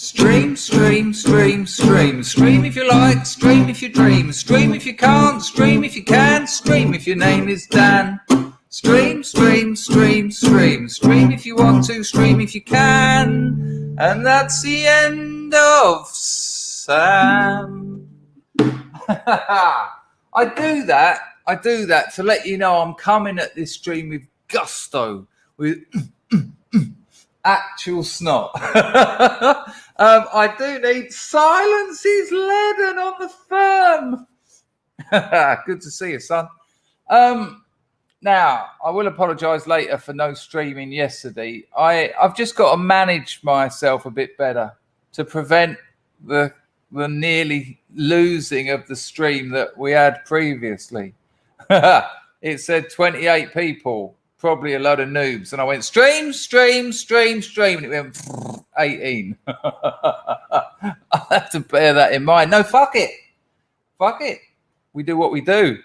Stream, stream, stream, stream. Stream if you like, stream if you dream. Stream if you can't, stream if you can. Stream if your name is Dan. Stream, stream, stream, stream. Stream if you want to, stream if you can. And that's the end of Sam. I do that to let you know I'm coming at this stream with gusto, with actual snot. I do need silence is leaden on the firm. Good to see you, son. Now, I will apologise later for no streaming yesterday. I've just got to manage myself a bit better to prevent the nearly losing of the stream that we had previously. It said 28 people, probably a load of noobs. And I went, stream, stream, stream, stream. And it went 18. I have to bear that in mind. No, fuck it. Fuck it. We do what we do.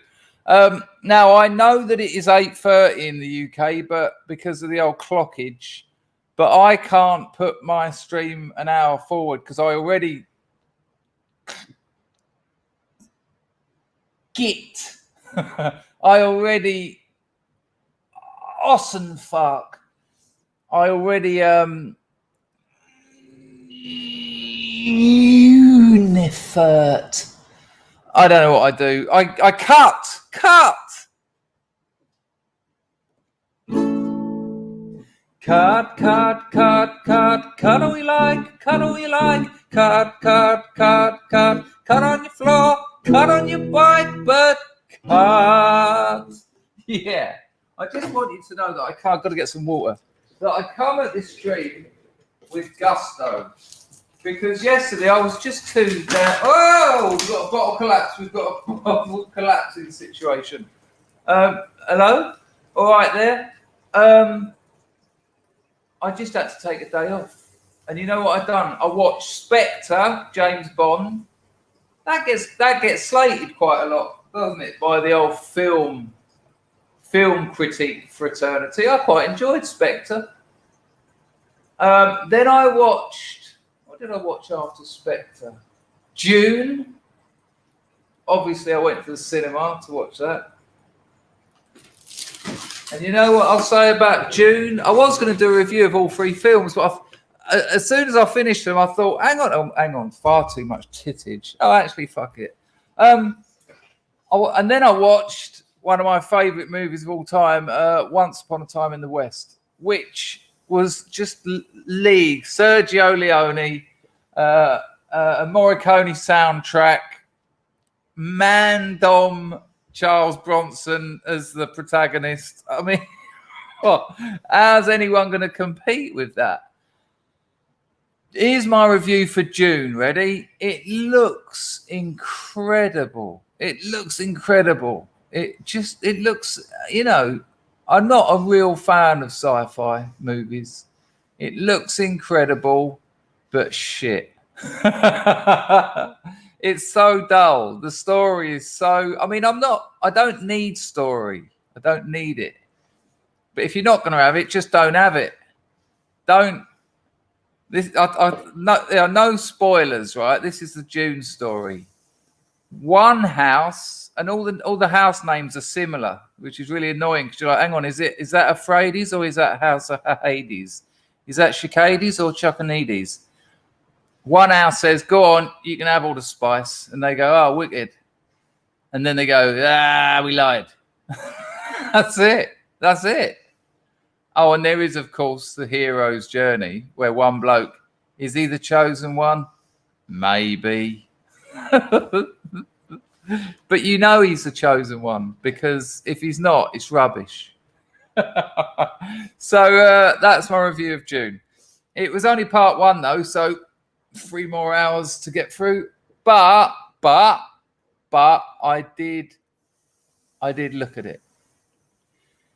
Now, I know that it is 8:30 in the UK, but because of the old clockage, but I can't put my stream an hour forward because I already awesome fuck. I already unifert. I don't know what I do. I cut. Cut all you like, cut all you like, cut on your floor, cut on your bike, but cut. Yeah, I just want you to know that I've got to get some water. That I come at this stream with gusto. Because yesterday I was just too down. Oh, we've got a bottle collapse. We've got a bottle collapsing situation. Hello? All right there. I just had to take a day off. And you know what I've done? I watched Spectre, James Bond. That gets slated quite a lot, doesn't it, by the old film critique fraternity. I quite enjoyed Spectre. Then I watched... What did I watch after Spectre? Dune. Obviously, I went to the cinema to watch that. And you know what I'll say about Dune? I was going to do a review of all three films, but as soon as I finished them, I thought, hang on, far too much tittage. Oh, actually, fuck it. And then I watched one of my favourite movies of all time, Once Upon a Time in the West, which was just league. Sergio Leone, a Morricone soundtrack, Mandom Charles Bronson as the protagonist. I mean, how's anyone going to compete with that? Here's my review for Dune. Ready? It looks incredible. It looks, you know, I'm not a real fan of sci-fi movies. It looks incredible, but shit. It's so dull. The story is so... I don't need story. I don't need it. But if you're not going to have it, just don't have it. Don't... There are no spoilers, right? This is the Dune story. One house... And all the house names are similar, which is really annoying because you're like, hang on, is that Atreides or is that House of Hades? Is that Shikades or Chuckanides? One house says, go on, you can have all the spice. And they go, oh, wicked. And then they go, we lied. That's it. Oh, and there is, of course, the hero's journey where one bloke, is he the chosen one? Maybe. But you know he's the chosen one because if he's not, it's rubbish. So that's my review of Dune. It was only part one though, so 3 more hours to get through. But I did look at it.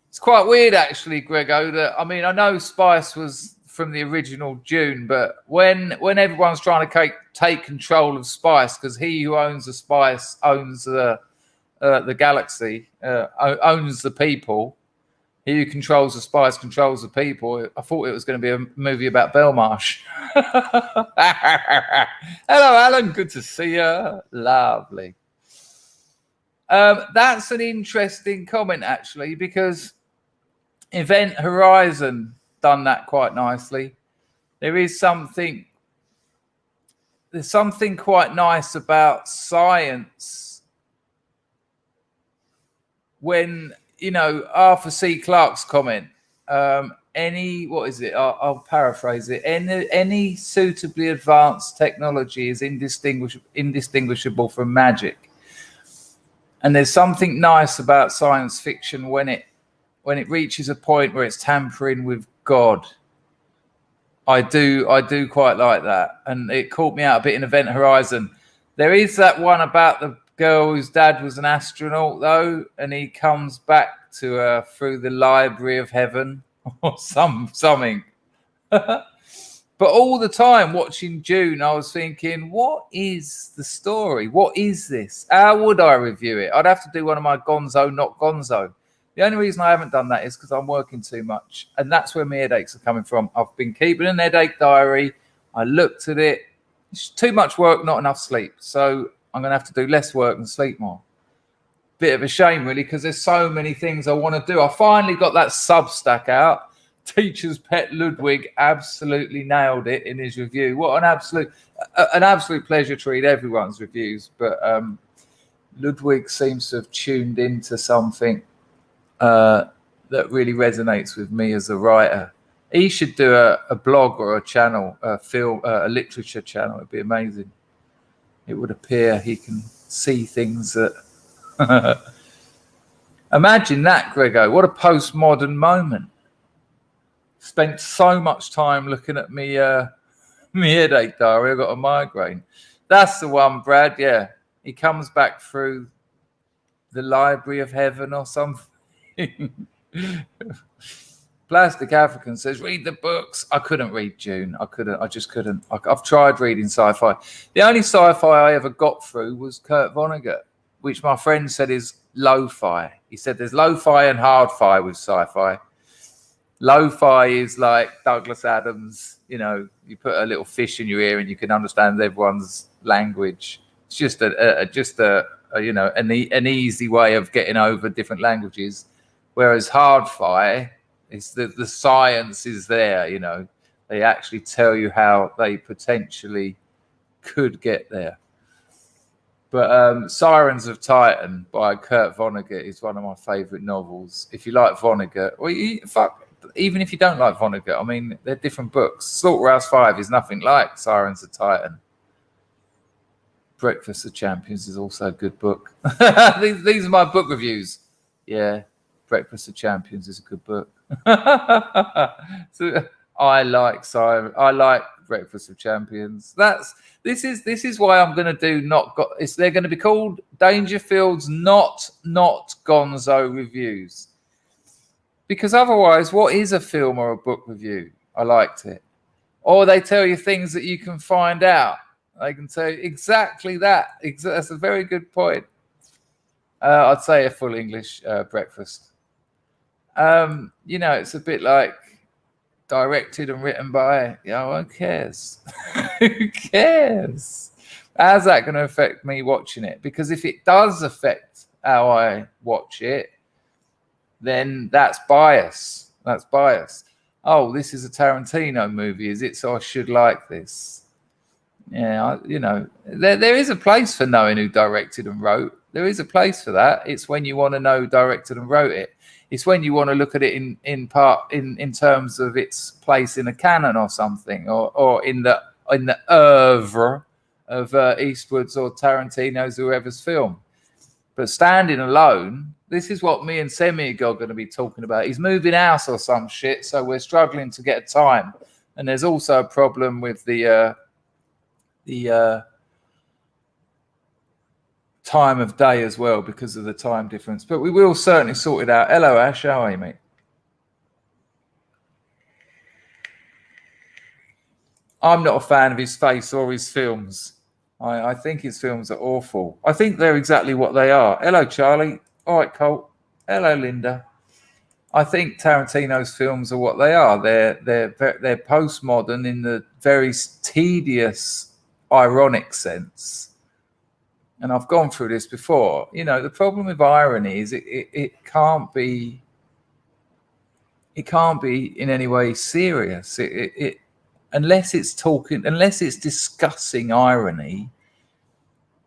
It's quite weird actually, Grego, that I know Spice was from the original Dune, but when everyone's trying to take control of Spice, because he who owns the Spice owns the galaxy, owns the people, He who controls the spies controls the people. I thought it was going to be a movie about Belmarsh. Hello, Alan. Good to see you. Lovely. That's an interesting comment, actually, because Event Horizon done that quite nicely. There's something quite nice about science when, you know, Arthur C. Clarke's comment, I'll paraphrase it. Any suitably advanced technology is indistinguishable from magic. And there's something nice about science fiction when it reaches a point where it's tampering with God. I do quite like that. And it caught me out a bit in Event Horizon. There is that one about the girl whose dad was an astronaut, though, and he comes back to her through the library of heaven or something. But all the time watching Dune, I was thinking, what is the story? What is this? How would I review it? I'd have to do one of my Gonzo, not Gonzo. The only reason I haven't done that is because I'm working too much. And that's where my headaches are coming from. I've been keeping an headache diary. I looked at it. It's too much work, not enough sleep. So I'm going to have to do less work and sleep more. Bit of a shame, really, because there's so many things I want to do. I finally got that Substack out. Teacher's Pet Ludwig absolutely nailed it in his review. What an absolute pleasure to read everyone's reviews. But Ludwig seems to have tuned into something that really resonates with me as a writer. He should do a blog or a channel, a literature channel. It'd be amazing. It would appear he can see things that... Imagine that, Grego. What a postmodern moment. Spent so much time looking at me headache diary. I got a migraine. That's the one, Brad. Yeah, he comes back through the library of heaven or something. Plastic African says, read the books. I couldn't read Dune. I just couldn't. I've tried reading sci-fi. The only sci-fi I ever got through was Kurt Vonnegut, which my friend said is lo-fi. He said there's lo-fi and hard-fi with sci-fi. Lo-fi is like Douglas Adams. You know, you put a little fish in your ear and you can understand everyone's language. It's just an easy way of getting over different languages. Whereas hard-fi, it's the science is there. You know, they actually tell you how they potentially could get there. But Sirens of Titan by Kurt Vonnegut is one of my favorite novels. If you like Vonnegut, even if you don't like Vonnegut, I mean, they're different books. Slaughterhouse 5 is nothing like Sirens of Titan. Breakfast of Champions is also a good book. These are my book reviews. Yeah, Breakfast of Champions is a good book. So I like Breakfast of Champions. This is why I'm going to do they're going to be called Dangerfield's not Gonzo reviews. Because otherwise, what is a film or a book review? I liked it. Or they tell you things that you can find out. They can tell you exactly that. That's a very good point. I'd say a full English breakfast. You know, it's a bit like directed and written by, who cares? Who cares? How's that going to affect me watching it? Because if it does affect how I watch it, then that's bias. That's bias. Oh, this is a Tarantino movie, is it? So I should like this. Yeah, there is a place for knowing who directed and wrote. There is a place for that. It's when you want to know who directed and wrote it. It's when you want to look at it in terms of its place in a canon or something, or in the oeuvre of Eastwood's or Tarantino's, whoever's film. But standing alone, this is what me and Semi are going to be talking about. He's moving house or some shit, so we're struggling to get a time. And there's also a problem with the time of day as well because of the time difference. But we will certainly sort it out. Hello, Ash. How are you, mate? I'm not a fan of his face or his films. I think his films are awful. I think they're exactly what they are. Hello, Charlie. All right, Colt. Hello, Linda. I think Tarantino's films are what they are. They're postmodern in the very tedious, ironic sense. And I've gone through this before. You know, the problem with irony is it can't be. It can't be in any way serious. Unless it's discussing irony,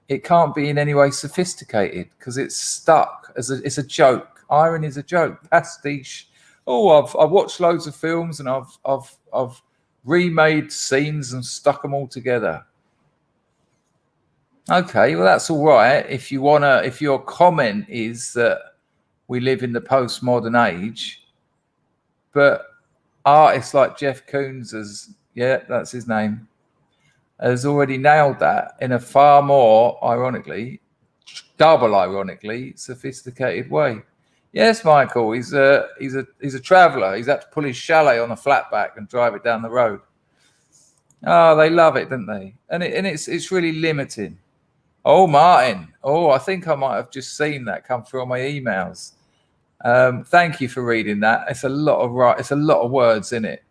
it can't be in any way sophisticated because it's stuck as it's a joke. Irony is a joke. Pastiche. Oh, I've watched loads of films and I've remade scenes and stuck them all together. Okay, well that's all right. If your comment is that we live in the postmodern age, but artists like Jeff Koons that's his name, has already nailed that in a far more double ironically sophisticated way. Yes, Michael, he's a traveller. He's had to pull his chalet on a flatback and drive it down the road. Oh, they love it, don't they? And it's really limiting. Oh, Martin. Oh, I think I might have just seen that come through on my emails. Thank you for reading that. It's a lot of words in it.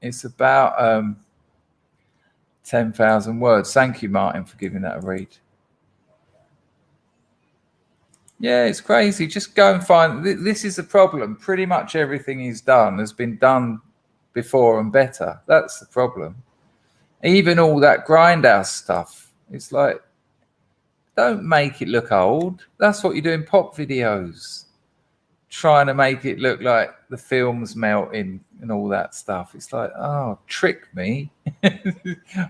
It's about 10,000 words. Thank you, Martin, for giving that a read. Yeah, it's crazy. Just go and find. This is the problem. Pretty much everything he's done has been done before and better. That's the problem. Even all that grindhouse stuff. It's like, don't make it look old. That's what you do in pop videos. Trying to make it look like the film's melting and all that stuff. It's like, oh, trick me.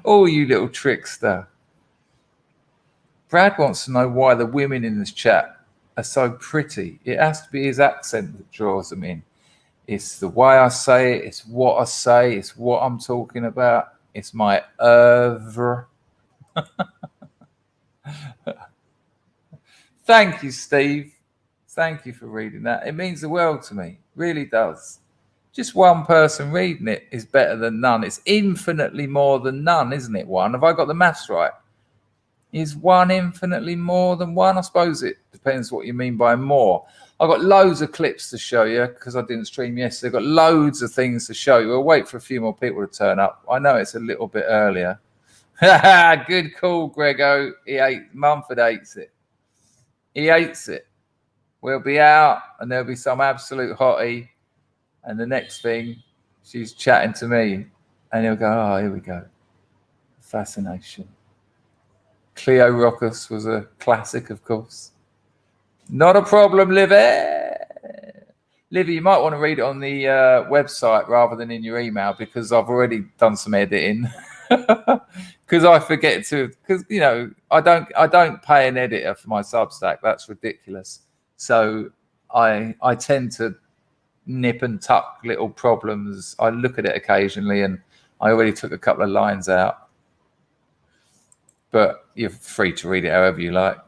Oh, you little trickster. Brad wants to know why the women in this chat are so pretty. It has to be his accent that draws them in. It's the way I say it. It's what I say. It's what I'm talking about. It's my oeuvre. Thank you, Steve. Thank you for reading that. It means the world to me. It really does. Just one person reading it is better than none. It's infinitely more than none, isn't it? One. Have I got the maths right? Is one infinitely more than one? I suppose it depends what you mean by more. I've got loads of clips to show you because I didn't stream yesterday. I've got loads of things to show you. We'll wait for a few more people to turn up. I know it's a little bit earlier. Good call, Grego. Mumford hates it. He hates it. We'll be out and there'll be some absolute hottie. And the next thing, she's chatting to me. And he'll go, oh, here we go. Fascination. Cleo Rockus was a classic, of course. Not a problem, Livy. Livy, you might want to read it on the website rather than in your email because I've already done some editing. Because I forget to, because you know, I don't pay an editor for my Substack. That's ridiculous. So I tend to nip and tuck little problems. I look at it occasionally, and I already took a couple of lines out. But you're free to read it however you like.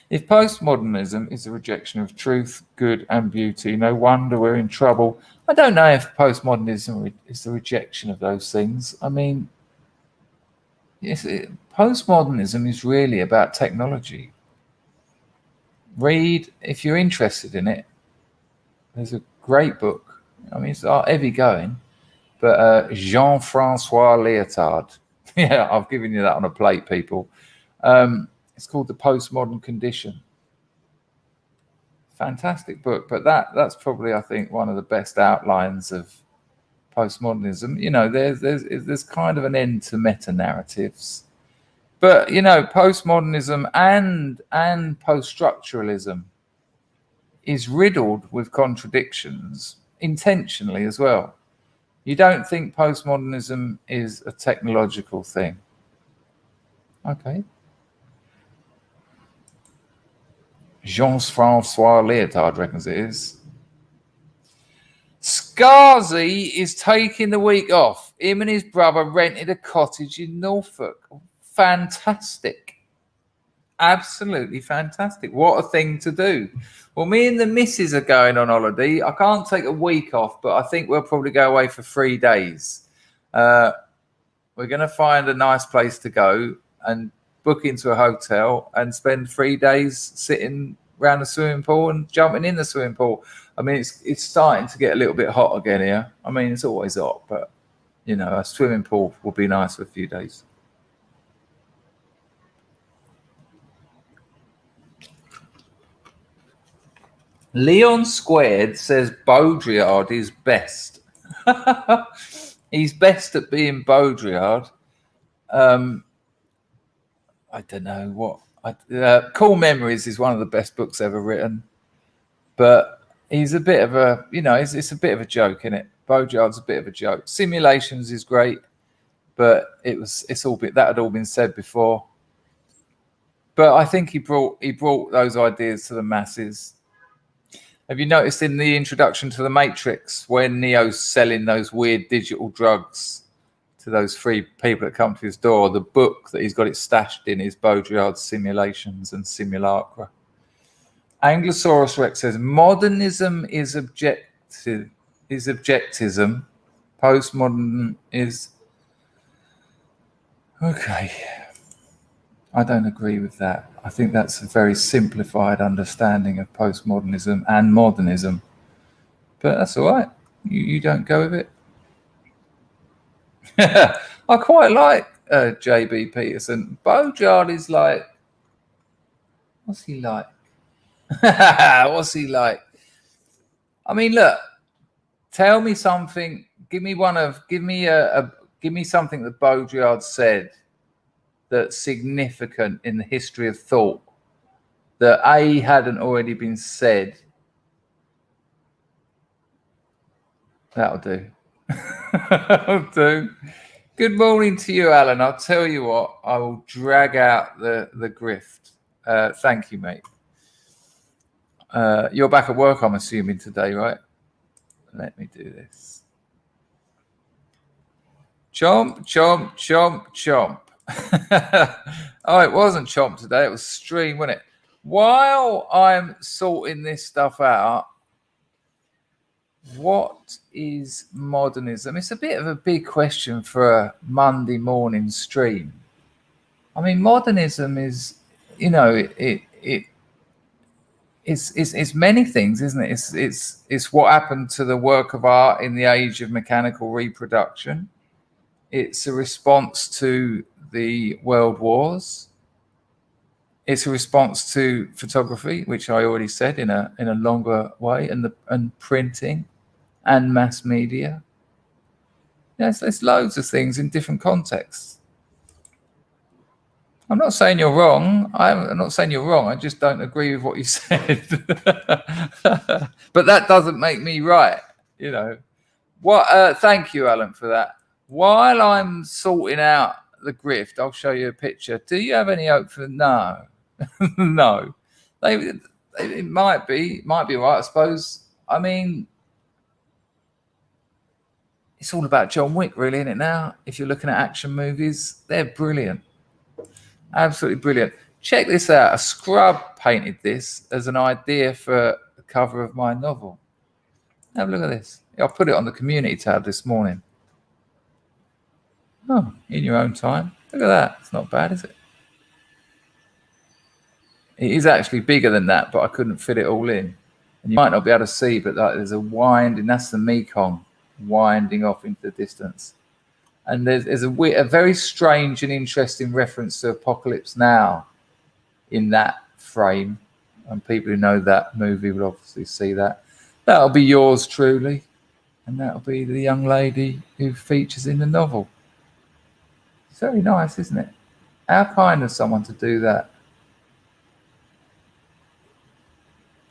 If postmodernism is a rejection of truth, good, and beauty, no wonder we're in trouble. I don't know if postmodernism is the rejection of those things. I mean, yes, postmodernism is really about technology. Read, if you're interested in it, there's a great book. I mean, it's heavy going, but Jean-Francois Lyotard. Yeah, I've given you that on a plate, people. It's called The Postmodern Condition. Fantastic book, but that's probably, I think, one of the best outlines of postmodernism. You know, there's kind of an end to meta-narratives. But, you know, postmodernism and post-structuralism is riddled with contradictions intentionally as well. You don't think postmodernism is a technological thing. Okay. Jean-Francois Lyotard reckons it is. Scarzy is taking the week off. Him and his brother rented a cottage in Norfolk. Fantastic. Absolutely fantastic. What a thing to do. Well, me and the missus are going on holiday. I can't take a week off, but I think we'll probably go away for 3 days. We're going to find a nice place to go and book into a hotel and spend 3 days sitting around the swimming pool and jumping in the swimming pool. I mean, it's starting to get a little bit hot again here. I mean, it's always hot, but you know, a swimming pool will be nice for a few days. Leon Squared says Baudrillard is best. He's best at being Baudrillard. I don't know what. Cool Memories is one of the best books ever written, but he's a bit of a, you know, it's a bit of a joke, isn't it? Baudrillard's a bit of a joke. Simulations is great, but that had all been said before. But I think he brought those ideas to the masses. Have you noticed in the introduction to The Matrix when Neo's selling those weird digital drugs to those 3 people that come to his door, the book that he's got it stashed in is Baudrillard's Simulations and Simulacra. Anglosaurus Rex says modernism is objectism. Postmodern is okay. I don't agree with that. I think that's a very simplified understanding of postmodernism and modernism. But that's all right. You don't go with it. I quite like J.B. Peterson. Baudrillard is like, what's he like? What's he like? I mean, look, tell me something. Give me something that Baudrillard said that's significant in the history of thought that A, hadn't already been said. That'll do. That'll do. Good morning to you, Alan. I'll tell you what, I will drag out the grift. Thank you, mate. You're back at work, I'm assuming, today, right? Let me do this. Chomp, chomp, chomp, chomp. Oh, it wasn't chomp today. It was stream, wasn't it? While I'm sorting this stuff out, what is modernism? It's a bit of a big question for a Monday morning stream. I mean, modernism is, you know, it's many things, isn't it? It's what happened to the work of art in the age of mechanical reproduction. It's a response to the world wars. It's a response to photography, which I already said in a longer way, and printing and mass media. Yes, there's loads of things in different contexts. I'm not saying you're wrong. I'm not saying you're wrong. I just don't agree with what you said. But that doesn't make me right, you know. Thank you, Alan, for that. While I'm sorting out the grift, I'll show you a picture. Do you have any hope for no? No. It might be right, I suppose. I mean, it's all about John Wick, really, isn't it now? If you're looking at action movies, they're brilliant. Absolutely brilliant. Check this out. A scrub painted this as an idea for the cover of my novel. Have a look at this. I put it on the community tab this morning. Oh, in your own time. Look at that. It's not bad, is it? It is actually bigger than that, but I couldn't fit it all in. And you might not be able to see, but there's a winding. That's the Mekong winding off into the distance. And there's a very strange and interesting reference to Apocalypse Now in that frame. And people who know that movie will obviously see that. That'll be yours truly. And that'll be the young lady who features in the novel. It's very nice, isn't it? How kind of someone to do that.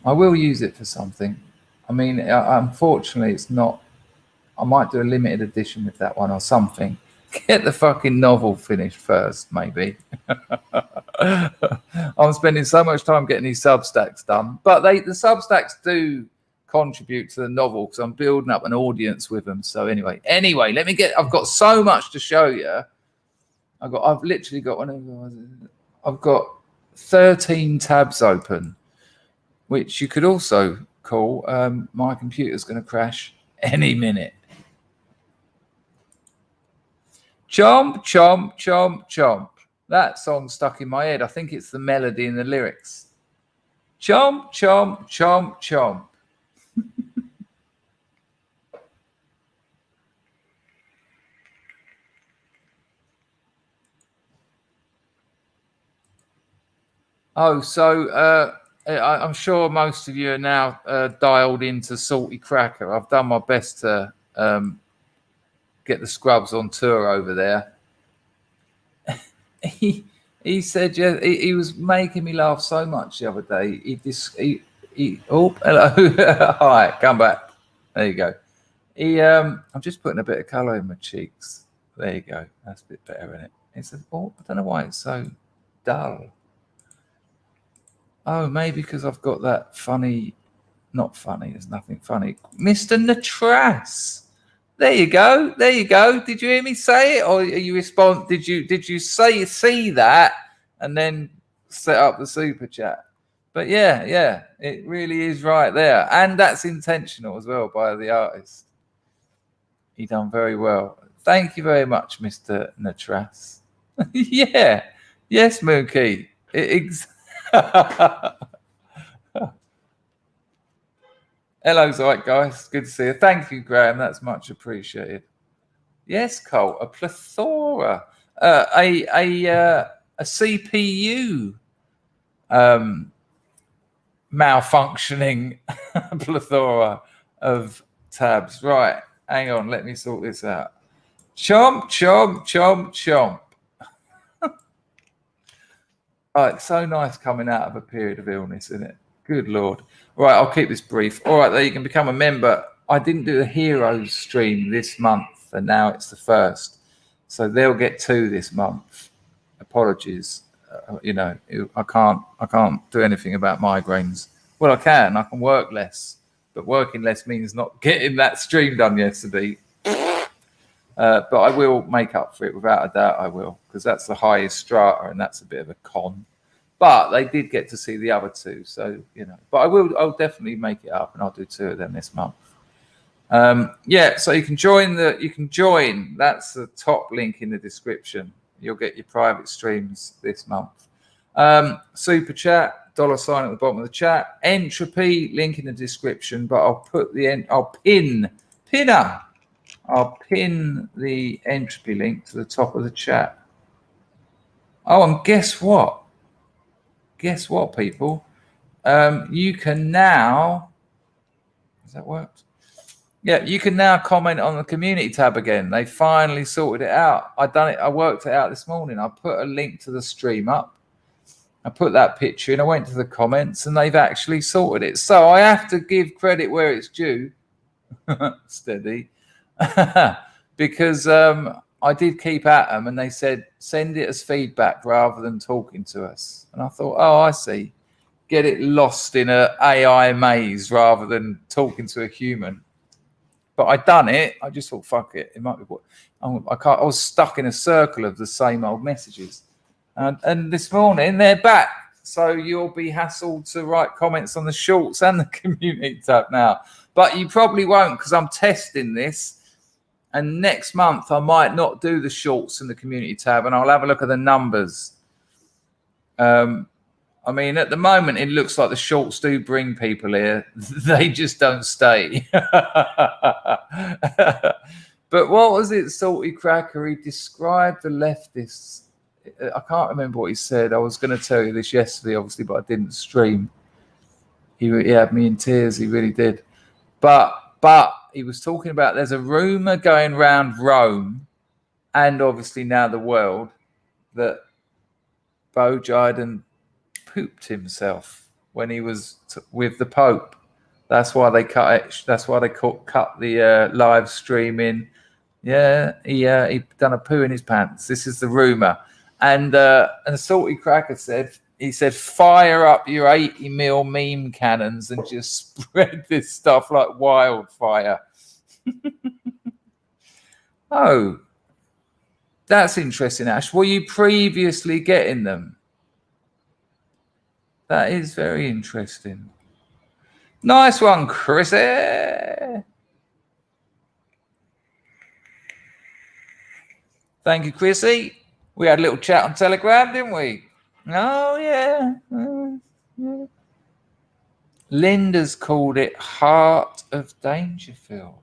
I will use it for something. I mean, unfortunately, it's not. I might do a limited edition with that one or something. Get the fucking novel finished first, maybe. I'm spending so much time getting these Substacks done. But the Substacks do contribute to the novel because I'm building up an audience with them. So anyway, I've got so much to show you. I've literally got I've got 13 tabs open, which you could also call my computer's going to crash any minute. Chomp, chomp, chomp, chomp. That song stuck in my head. I think it's the melody and the lyrics. Chomp, chomp, chomp, chomp. Oh, so I'm sure most of you are now dialed into Salty Cracker. I've done my best to get the scrubs on tour over there. He said, yeah, he was making me laugh so much the other day. Oh, hello. Hi, come back. There you go. I'm just putting a bit of colour in my cheeks. There you go. That's a bit better, isn't it? He said, oh, I don't know why it's so dull. Oh, maybe because I've got that funny, not funny, there's nothing funny. Mr. Natras. There you go. There you go. Did you hear me say it, or you respond? Did you see that and then set up the super chat? But yeah, it really is right there, and that's intentional as well by the artist. He done very well. Thank you very much, Mr. Natras. Yeah, yes, Mookie. Hello, Zyke, guys. Good to see you. Thank you, Graham. That's much appreciated. Yes, Cole. A plethora, a CPU malfunctioning plethora of tabs. Right. Hang on. Let me sort this out. Chomp, chomp, chomp, chomp. Oh, it's so nice coming out of a period of illness, isn't it? Good Lord. All right, I'll keep this brief. All right, there you can become a member. I didn't do the Heroes stream this month, and now it's the first. So they'll get 2 this month. Apologies. I can't do anything about migraines. Well, I can work less, but working less means not getting that stream done yesterday. But I will make up for it, without a doubt. I will, because that's the highest strata, and that's a bit of a con. But they did get to see the other 2, so But I'll definitely make it up, and I'll do 2 of them this month. So you can join. That's the top link in the description. You'll get your private streams this month. Super chat, $sign at the bottom of the chat. Entropy link in the description, but I'll pin the entropy link to the top of the chat. Oh, and guess what? Guess what, people? You can now... Has that worked? Yeah, you can now comment on the community tab again. They finally sorted it out. I worked it out this morning. I put a link to the stream up. I put that picture in. I went to the comments, and they've actually sorted it. So I have to give credit where it's due. Steady. Because I did keep at them, and they said send it as feedback rather than talking to us. And I thought, oh, I see. Get it lost in a AI maze rather than talking to a human. But I done it. I just thought, fuck it. It might be what I was stuck in a circle of the same old messages. And this morning they're back. So you'll be hassled to write comments on the shorts and the community tab now. But you probably won't, because I'm testing this. And next month I might not do the shorts in the community tab, and I'll have a look at the numbers. I mean, at the moment, it looks like the shorts do bring people here. They just don't stay. But what was it, Salty Cracker? He described the leftists. I can't remember what he said. I was going to tell you this yesterday, obviously, but I didn't stream. He had me in tears. He really did. But he was talking about there's a rumor going around Rome and obviously now the world that Bo Jiden pooped himself when he was with the Pope. That's why they cut it. That's why they cut the live stream in. Yeah, he done a poo in his pants. This is the rumor. And Salty Cracker said, fire up your 80mm meme cannons and just spread this stuff like wildfire. Oh, that's interesting, Ash. Were you previously getting them? That is very interesting. Nice one, Chrissy. Thank you, Chrissy. We had a little chat on Telegram, didn't we? Oh, yeah. Linda's called it Heart of Dangerfield.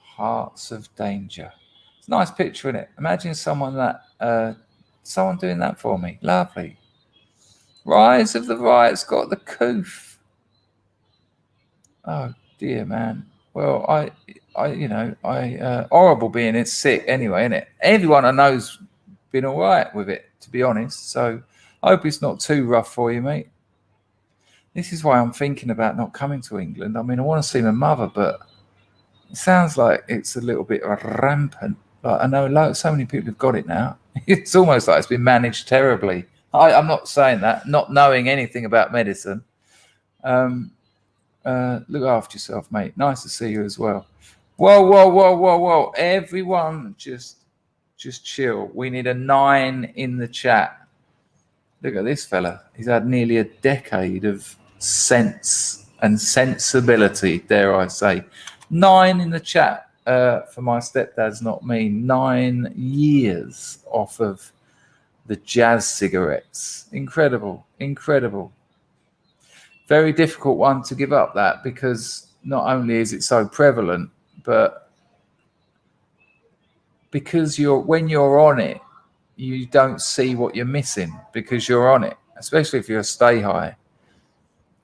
Hearts of Danger. It's a nice picture, isn't it? Imagine someone doing that for me. Lovely. Rise of the Riot's got the coof. Oh dear, man. Well, horrible being it's sick anyway, isn't it? Everyone I know's been all right with it, to be honest. So I hope it's not too rough for you, mate. This is why I'm thinking about not coming to England. I mean, I want to see my mother, but it sounds like it's a little bit rampant. Like I know so many people have got it now. It's almost like it's been managed terribly. I'm not saying that, not knowing anything about medicine. Look after yourself, mate. Nice to see you as well. Whoa. Everyone just chill. We need a 9 in the chat. Look at this fella. He's had nearly a decade of sense and sensibility, dare I say. 9 in the chat for my stepdad's not me. 9 years off of the jazz cigarettes. Incredible. Very difficult one to give up that, because not only is it so prevalent, but because when you're on it, you don't see what you're missing because you're on it, especially if you're a stay high.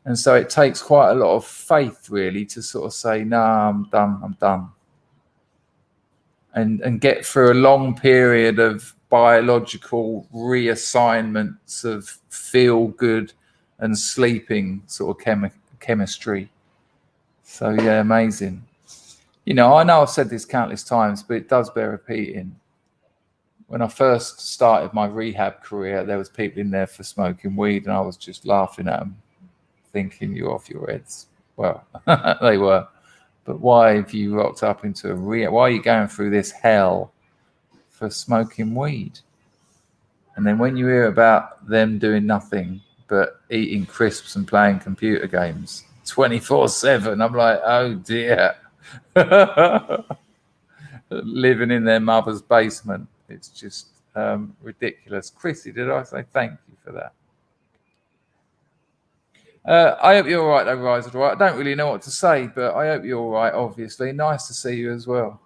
And so it takes quite a lot of faith, really, to sort of say, no, I'm done. And get through a long period of biological reassignments of feel good and sleeping sort of chemistry. So, yeah, amazing. I know I've said this countless times, but it does bear repeating. When I first started my rehab career, there was people in there for smoking weed, and I was just laughing at them, thinking you're off your heads. Well, they were. But why have you rocked up into a rehab? Why are you going through this hell for smoking weed? And then when you hear about them doing nothing but eating crisps and playing computer games 24/7, I'm like, oh dear. Living in their mother's basement. It's just ridiculous. Chrissy, did I say thank you for that? I hope you're all right, though, Rise of the Right. I don't really know what to say, but I hope you're all right, obviously. Nice to see you as well.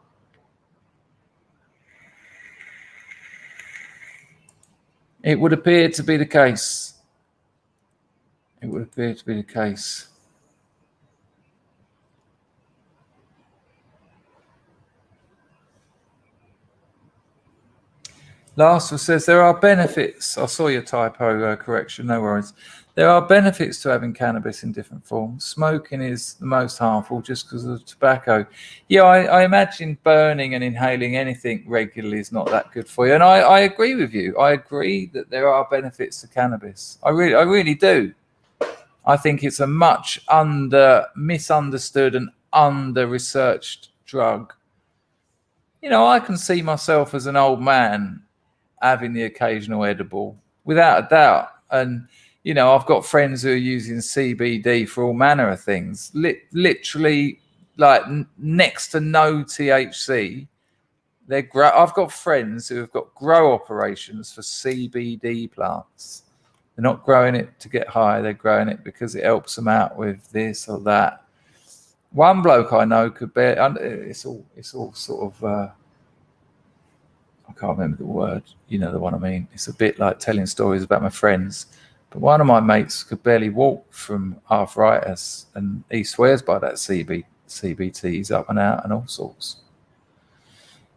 It would appear to be the case. Last one says, there are benefits. I saw your typo correction, no worries. There are benefits to having cannabis in different forms. Smoking is the most harmful just because of tobacco. Yeah, I imagine burning and inhaling anything regularly is not that good for you. And I agree with you. I agree that there are benefits to cannabis. I really do. I think it's a much misunderstood and under-researched drug. I can see myself as an old man having the occasional edible, without a doubt. And, I've got friends who are using CBD for all manner of things, literally like next to no THC. I've got friends who have got grow operations for CBD plants. They're not growing it to get high. They're growing it because it helps them out with this or that. One bloke I know could bear. It's all sort of. I can't remember the word. You know the one I mean. It's a bit like telling stories about my friends. But one of my mates could barely walk from arthritis, and he swears by that CBT. He's up and out and all sorts.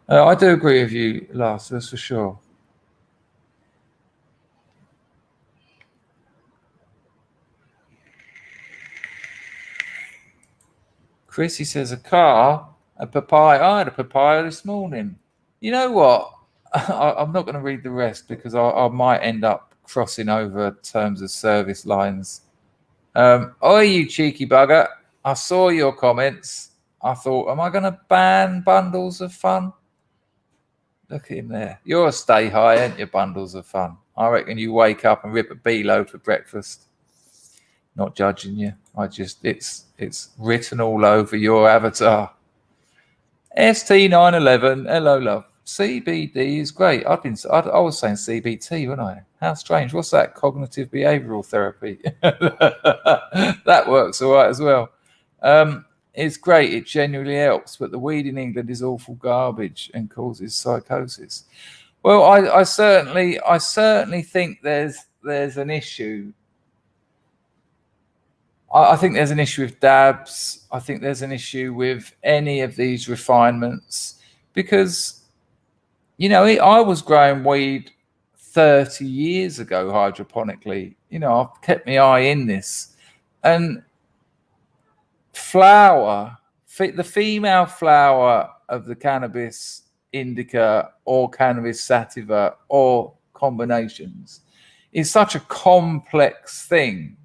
I do agree with you, Lars, that's for sure. Chrissy says a papaya. I had a papaya this morning. You know what? I'm not going to read the rest because I might end up crossing over terms of service lines. Oh, you cheeky bugger. I saw your comments. I thought, am I going to ban bundles of fun? Look at him there. You're a stay high, ain't you, bundles of fun? I reckon you wake up and rip a B-load for breakfast. Not judging you. It's written all over your avatar. ST911. Hello, love. CBD is great. I was saying CBT, wasn't I? How strange. What's that? Cognitive behavioral therapy. That works all right as well. It's great. It genuinely helps. But the weed in England is awful garbage and causes psychosis. Well, I certainly think there's an issue. I think there's an issue with dabs. I think there's an issue with any of these refinements because, I was growing weed 30 years ago hydroponically. I've kept my eye in this. And flower, the female flower of the cannabis indica or cannabis sativa or combinations is such a complex thing,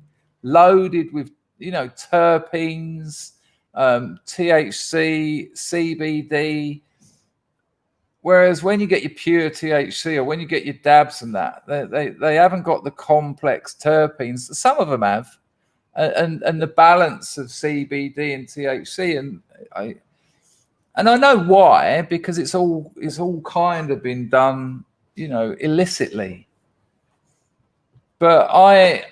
loaded with terpenes, THC, CBD. Whereas when you get your pure THC or when you get your dabs and that, they haven't got the complex terpenes. Some of them have, and the balance of CBD and THC, and I know why, because it's all kind of been done, illicitly. But I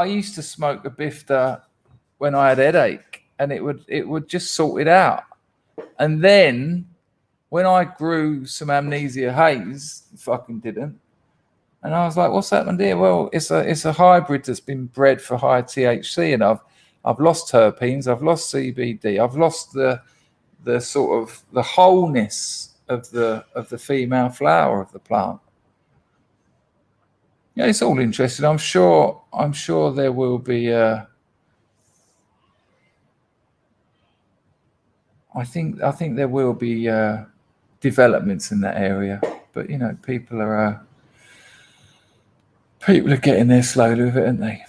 used to smoke a bifter when I had a headache, and it would just sort it out. And then when I grew some amnesia haze, fucking didn't. And I was like, what's happened here? Well, it's a hybrid that's been bred for high THC, and I've lost terpenes, I've lost CBD, I've lost the sort of the wholeness of the female flower of the plant. Yeah, it's all interesting. I'm sure there will be I think there will be developments in that area, but people are getting there slowly with it, aren't they?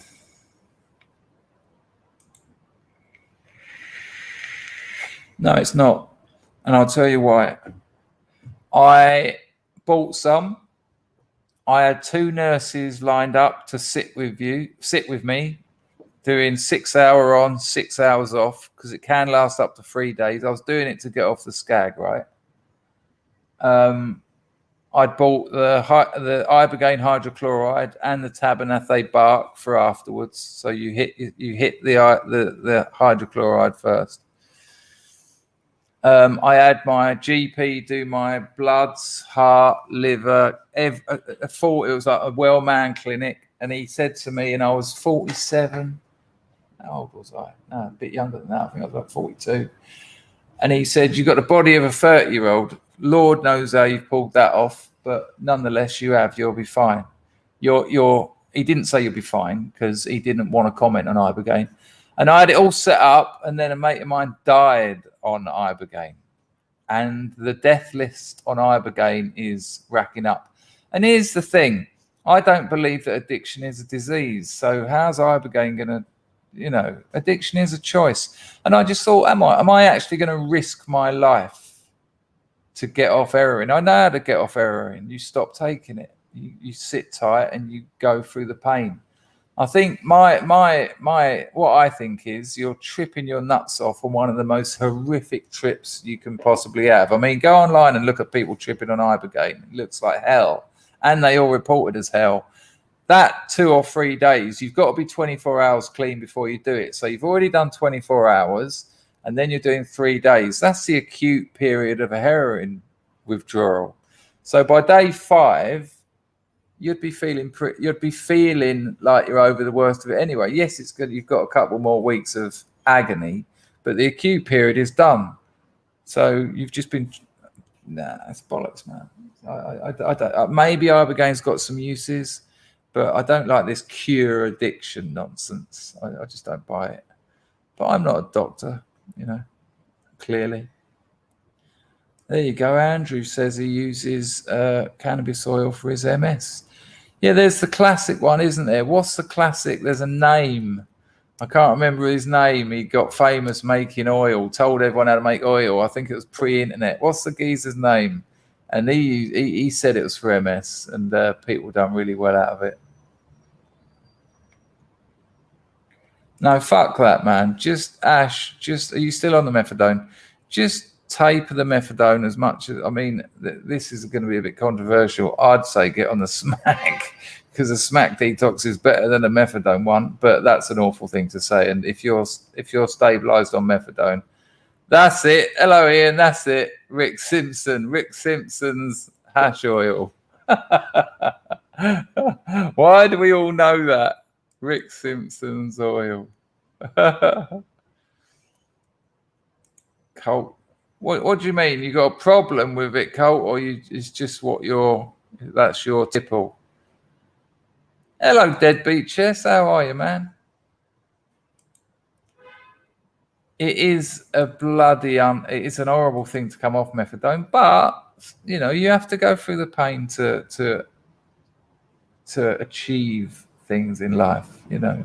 No, it's not, and I'll tell you why. I bought some. I had 2 nurses lined up to sit with me, doing 6 hour on, 6 hours off, because it can last up to 3 days. I was doing it to get off the skag, right? I'd bought the ibogaine hydrochloride and the tabernacle bark for afterwards. So you hit the hydrochloride first. I had my GP do my bloods, heart, liver. It was like a well-man clinic, and he said to me, and I was 47. How old was I? No, a bit younger than that. I think I was like 42. And he said, "You've got the body of a 30-year-old. Lord knows how you've pulled that off, but nonetheless, you have. You'll be fine." He didn't say you'll be fine because he didn't want to comment on ibogaine. And I had it all set up, and then a mate of mine died on ibogaine. And the death list on ibogaine is racking up. And here's the thing. I don't believe that addiction is a disease. So how's ibogaine going to, addiction is a choice. And I just thought, am I actually going to risk my life to get off heroin? I know how to get off heroin. You stop taking it. You sit tight and you go through the pain. I think what I think is you're tripping your nuts off on one of the most horrific trips you can possibly have. I mean, go online and look at people tripping on ibogaine. It looks like hell, and they all reported as hell. That 2 or 3 days, you've got to be 24 hours clean before you do it. So you've already done 24 hours, and then you're doing 3 days. That's the acute period of a heroin withdrawal. So by day 5, you'd be feeling like you're over the worst of it anyway. Yes, it's good. You've got a couple more weeks of agony, but the acute period is done. So you've just been, it's bollocks, man. I don't. Maybe ibogaine's got some uses, but I don't like this cure addiction nonsense. I just don't buy it. But I'm not a doctor, clearly. There you go. Andrew says he uses cannabis oil for his MS. Yeah, there's the classic one, isn't there? What's the classic? There's a name. I can't remember his name. He got famous making oil, told everyone how to make oil. I think it was pre-internet. What's the geezer's name? And he said it was for MS, and people done really well out of it. No, fuck that, man. Ash, are you still on the methadone? Just taper the methadone as much as, I mean, this is going to be a bit controversial. I'd say get on the smack, because a smack detox is better than a methadone one, but that's an awful thing to say. And if you're stabilized on methadone, that's it. Hello, Ian. That's it. Rick Simpson's hash oil. Why do we all know that? Rick Simpson's oil. Colt. What do you mean? You got a problem with it, Colt, or it's just that's your tipple? Hello, Deadbeat Chess. How are you, man? It is a bloody it's an horrible thing to come off methadone, but you know, you have to go through the pain to achieve things in life, you know.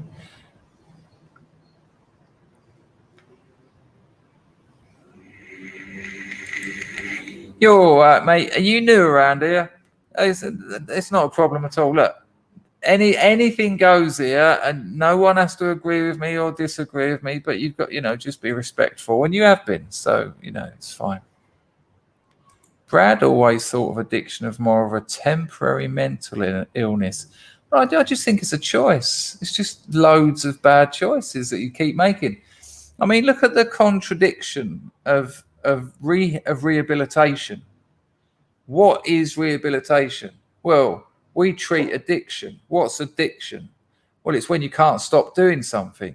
You're all right, mate. Are you new around here? It's not a problem at all. Look, anything goes here, and no one has to agree with me or disagree with me, but you've got, you know, just be respectful, and you have been, so, you know, it's fine. Brad always thought of addiction as more of a temporary mental illness. Well, I just think it's a choice. It's just loads of bad choices that you keep making. I mean, look at the contradiction of rehabilitation. What is rehabilitation? Well, we treat addiction. What's addiction? Well, it's when you can't stop doing something.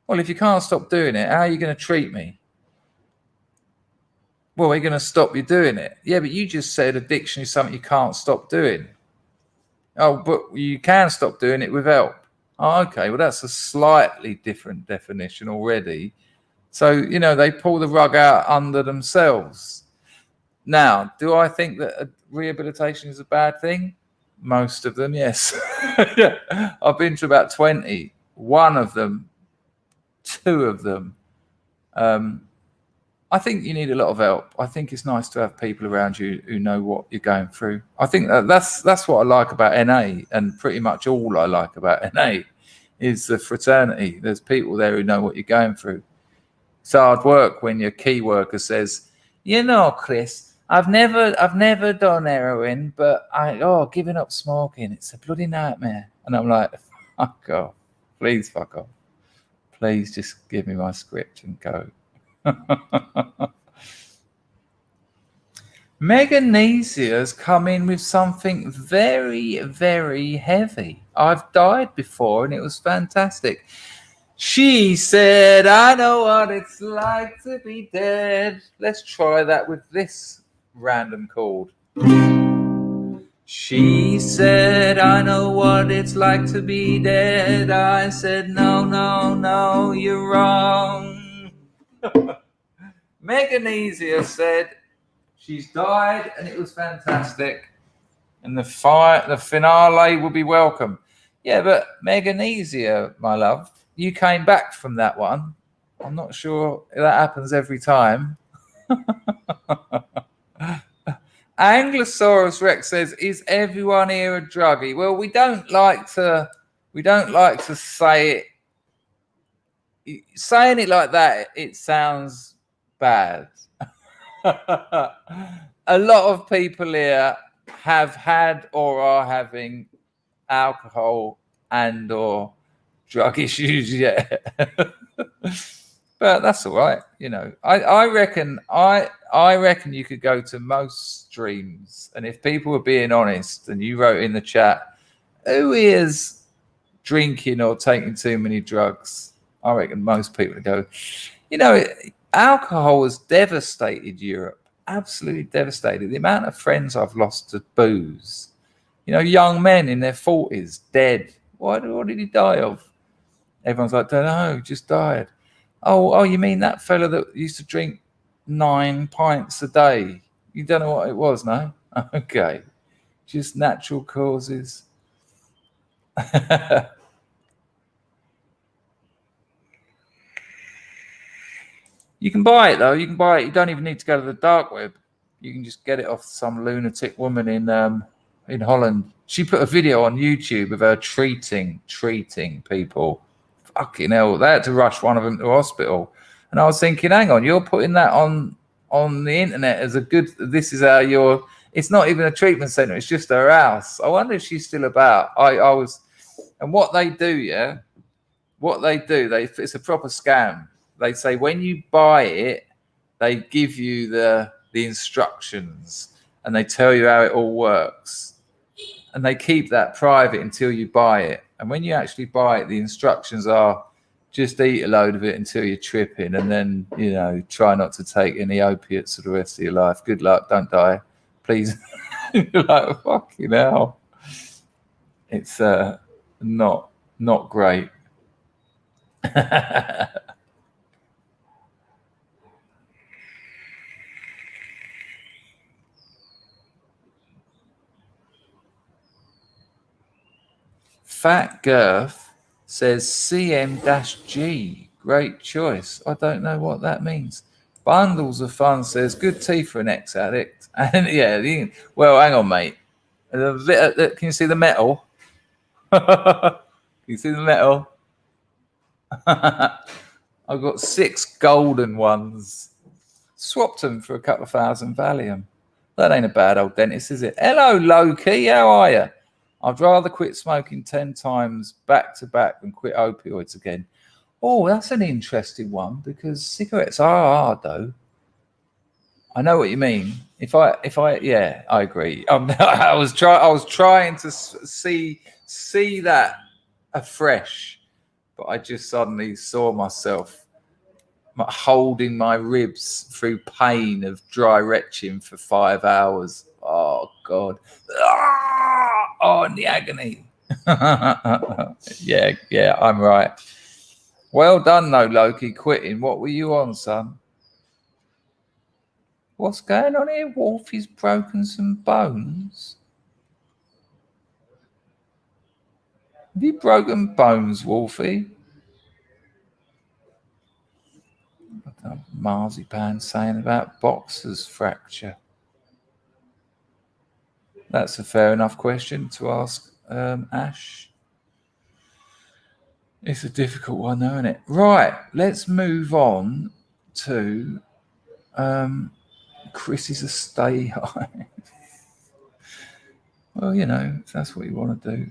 Well, if you can't stop doing it, how are you going to treat me? Well, we're going to stop you doing it. Yeah, but you just said addiction is something you can't stop doing. Oh, but you can stop doing it with help. Oh, okay, well, that's a slightly different definition already. So, you know, they pull the rug out under themselves. Now, do I think that rehabilitation is a bad thing? Most of them, yes. Yeah. I've been to about 20. One of them, two of them. I think you need a lot of help. I think it's nice to have people around you who know what you're going through. I think that's what I like about NA, and pretty much all I like about NA is the fraternity. There's people there who know what you're going through. It's hard work when your key worker says, you know, Chris, I've never done heroin, but giving up smoking, it's a bloody nightmare. And I'm like, fuck off. Please fuck off. Please just give me my script and go. Meganesia's come in with something very, very heavy. I've died before and it was fantastic. She said, I know what it's like to be dead. Let's try that with this random chord. She said, I know what it's like to be dead. I said, no, you're wrong. Meganesia said she's died and it was fantastic, and the finale will be welcome. Yeah, but Meganesia, my love, you came back from that one. I'm not sure that happens every time. Anglosaurus Rex says, is everyone here a druggie? Well, we don't like to say it. Saying it like that, it sounds bad. A lot of people here have had or are having alcohol and or drug issues, yeah. But that's all right, you know. I reckon you could go to most streams, and if people were being honest and you wrote in the chat, who is drinking or taking too many drugs, I reckon most people would go, you know, alcohol has devastated Europe, absolutely devastated. The amount of friends I've lost to booze, you know, young men in their 40s, dead. What did he die of? Everyone's like, don't know, just died. Oh, you mean that fella that used to drink 9 pints a day? You don't know what it was, no? Okay. Just natural causes. You can buy it, though. You can buy it. You don't even need to go to the dark web. You can just get it off some lunatic woman in Holland. She put a video on YouTube of her treating people. Fucking hell, they had to rush one of them to hospital. And I was thinking, hang on, you're putting that on on the internet as a good. This is how you're. It's not even a treatment center. It's just her house. I wonder if she's still about. I was, and what they do, yeah, what they do, it's a proper scam. They say when you buy it, they give you the instructions and they tell you how it all works, and they keep that private until you buy it. And when you actually buy it, the instructions are just eat a load of it until you're tripping, and then try not to take any opiates for the rest of your life. Good luck, don't die, please. You're like, fucking hell. It's not great. Fat Girth says CM-G. Great choice. I don't know what that means. Bundles of Fun says good tea for an ex-addict. And yeah, well, hang on, mate. Can you see the metal? Can you see the metal? I've got 6 golden ones. Swapped them for a couple of thousand Valium. That ain't a bad old dentist, is it? Hello, Loki. How are you? I'd rather quit smoking 10 times back to back than quit opioids again. Oh, that's an interesting one, because cigarettes are hard, though. I know what you mean. Yeah, I agree. I was trying to see that afresh, but I just suddenly saw myself holding my ribs through pain of dry retching for 5 hours. Oh God! Oh, and the agony. Yeah, I'm right. Well done, though, Loki, quitting. What were you on, son? What's going on here? Wolfie's broken some bones. Have you broken bones, Wolfie? Marzipan saying about boxer's fracture. That's a fair enough question to ask, Ash. It's a difficult one, though, isn't it? Right, let's move on to Chris is a stay high. Well, if that's what you want to do.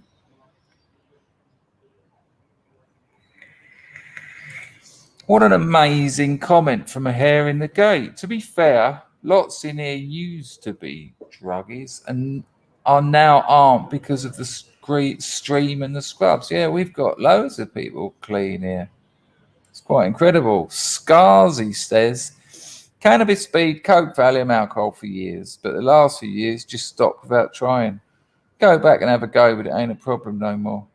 What an amazing comment from a hair in the gate. To be fair, lots in here used to be druggies and are now aren't because of the stream and the scrubs. Yeah, we've got loads of people clean here. It's quite incredible. Scarsy says, cannabis, speed, coke, Valium, alcohol for years, but the last few years just stopped without trying. Go back and have a go, but it ain't a problem no more.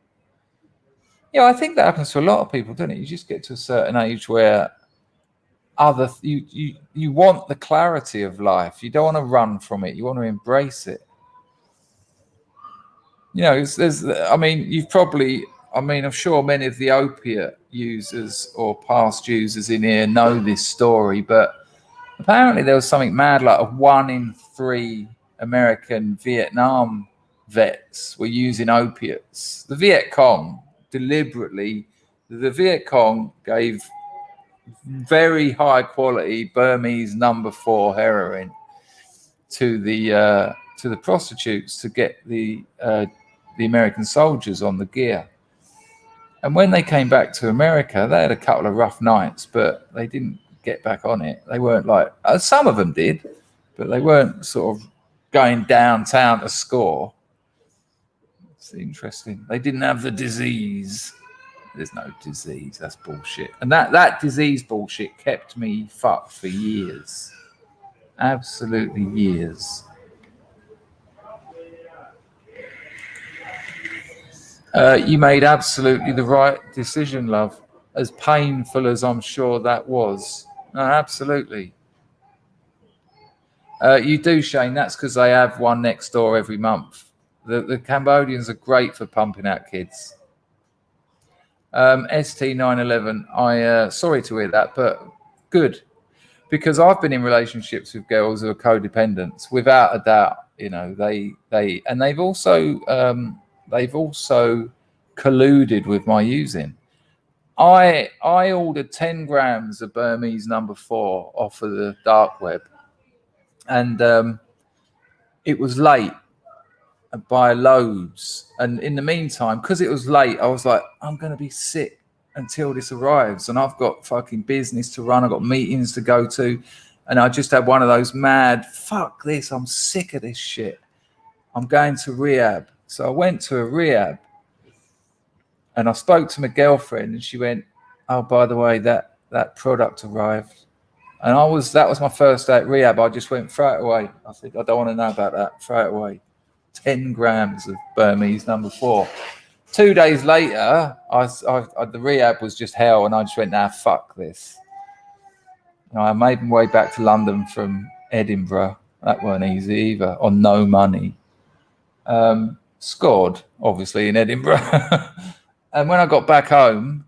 Yeah, I think that happens to a lot of people, doesn't it? You just get to a certain age where you want the clarity of life. You don't want to run from it. You want to embrace it. I'm sure many of the opiate users or past users in here know this story, but apparently there was something mad like 1 in 3 American Vietnam vets were using opiates. The Viet Cong gave very high quality Burmese number 4 heroin to the prostitutes to get the American soldiers on the gear. And when they came back to America, they had a couple of rough nights, but they didn't get back on it. They weren't like, some of them did, but they weren't sort of going downtown to score. It's interesting. They didn't have the disease. There's no disease. That's bullshit. And that disease bullshit kept me fucked for years. Absolutely years. You made absolutely the right decision, love. As painful as I'm sure that was. No, absolutely. You do, Shane. That's because they have one next door every month. The Cambodians are great for pumping out kids. ST911. Sorry to hear that, but good, because I've been in relationships with girls who are codependents, without a doubt. They've also colluded with my using. I ordered 10 grams of Burmese number 4 off of the dark web, and it was late by loads. And in the meantime, because it was late, I was like, I'm going to be sick until this arrives. And I've got fucking business to run. I've got meetings to go to. And I just had one of those mad, fuck this, I'm sick of this shit. I'm going to rehab. So I went to a rehab and I spoke to my girlfriend and she went, oh, by the way, that product arrived. And that was my first day at rehab. I just went, throw it away. I said, I don't want to know about that. Throw it away. 10 grams of Burmese number 4. 2 days later, the rehab was just hell. And I just went, nah, fuck this. And I made my way back to London from Edinburgh. That weren't easy either, on no money. Scored, obviously, in Edinburgh. And when I got back home,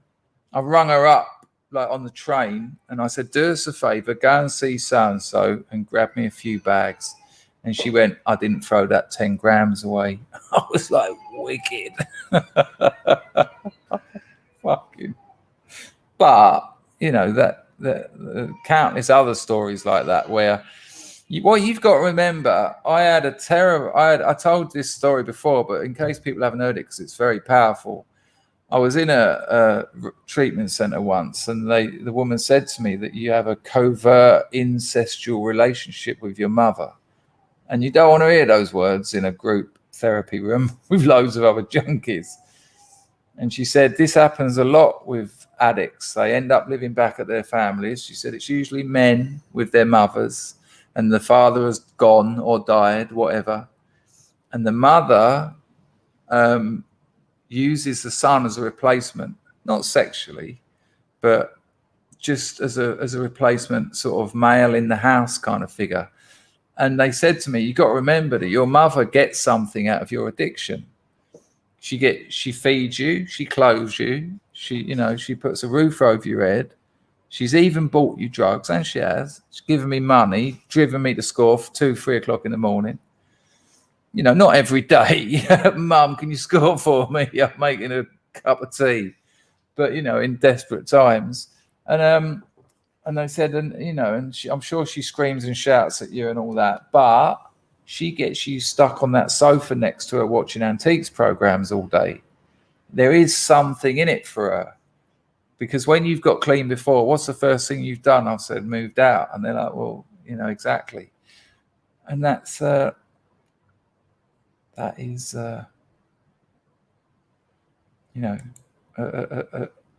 I rung her up like on the train and I said, do us a favor, go and see so-and-so and grab me a few bags. And she went, I didn't throw that 10 grams away. I was like, wicked. Fucking. But, you know, the countless other stories like that where what you've got to remember, I told this story before, but in case people haven't heard it, because it's very powerful. I was in a treatment center once, and the woman said to me that you have a covert incestual relationship with your mother. And you don't want to hear those words in a group therapy room with loads of other junkies. And she said, this happens a lot with addicts. They end up living back at their families. She said it's usually men with their mothers, and the father has gone or died, whatever. And the mother uses the son as a replacement, not sexually, but just as a replacement, sort of male in the house kind of figure. And they said to me, you got to remember that your mother gets something out of your addiction. She feeds you, she clothes you, she puts a roof over your head. She's even bought you drugs, and she has. She's given me money, driven me to school for 2-3 o'clock in the morning. You know, not every day. Mum, can you score for me? I'm making a cup of tea. But, you know, in desperate times. And they said, I'm sure she screams and shouts at you and all that, but she gets you stuck on that sofa next to her watching antiques programs all day. There is something in it for her. Because when you've got clean before, what's the first thing you've done? I've said, moved out. And they're like, well, you know, exactly. And that is,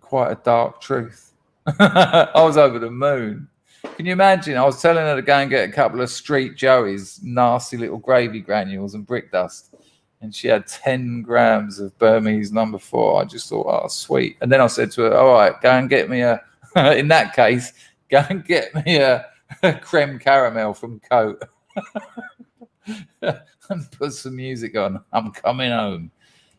quite a dark truth. I was over the moon. Can you imagine? I was telling her to go and get a couple of Street Joey's, nasty little gravy granules and brick dust. And she had 10 grams of Burmese number 4. I just thought, oh, sweet. And then I said to her, all right, go and get me in that case, go and get me a creme caramel from Coat. And put some music on. I'm coming home.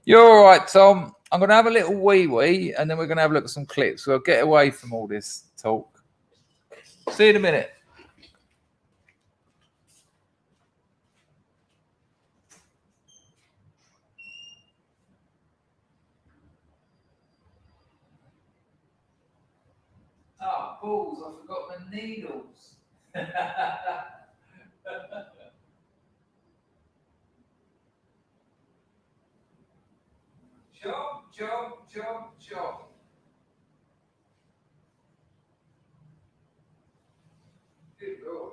You're all right, Tom. I'm going to have a little wee, and then we're going to have a look at some clips. We'll get away from all this talk. See you in a minute. Oh, balls, I forgot my needles. Chop, chop, chop, chop. Good Lord.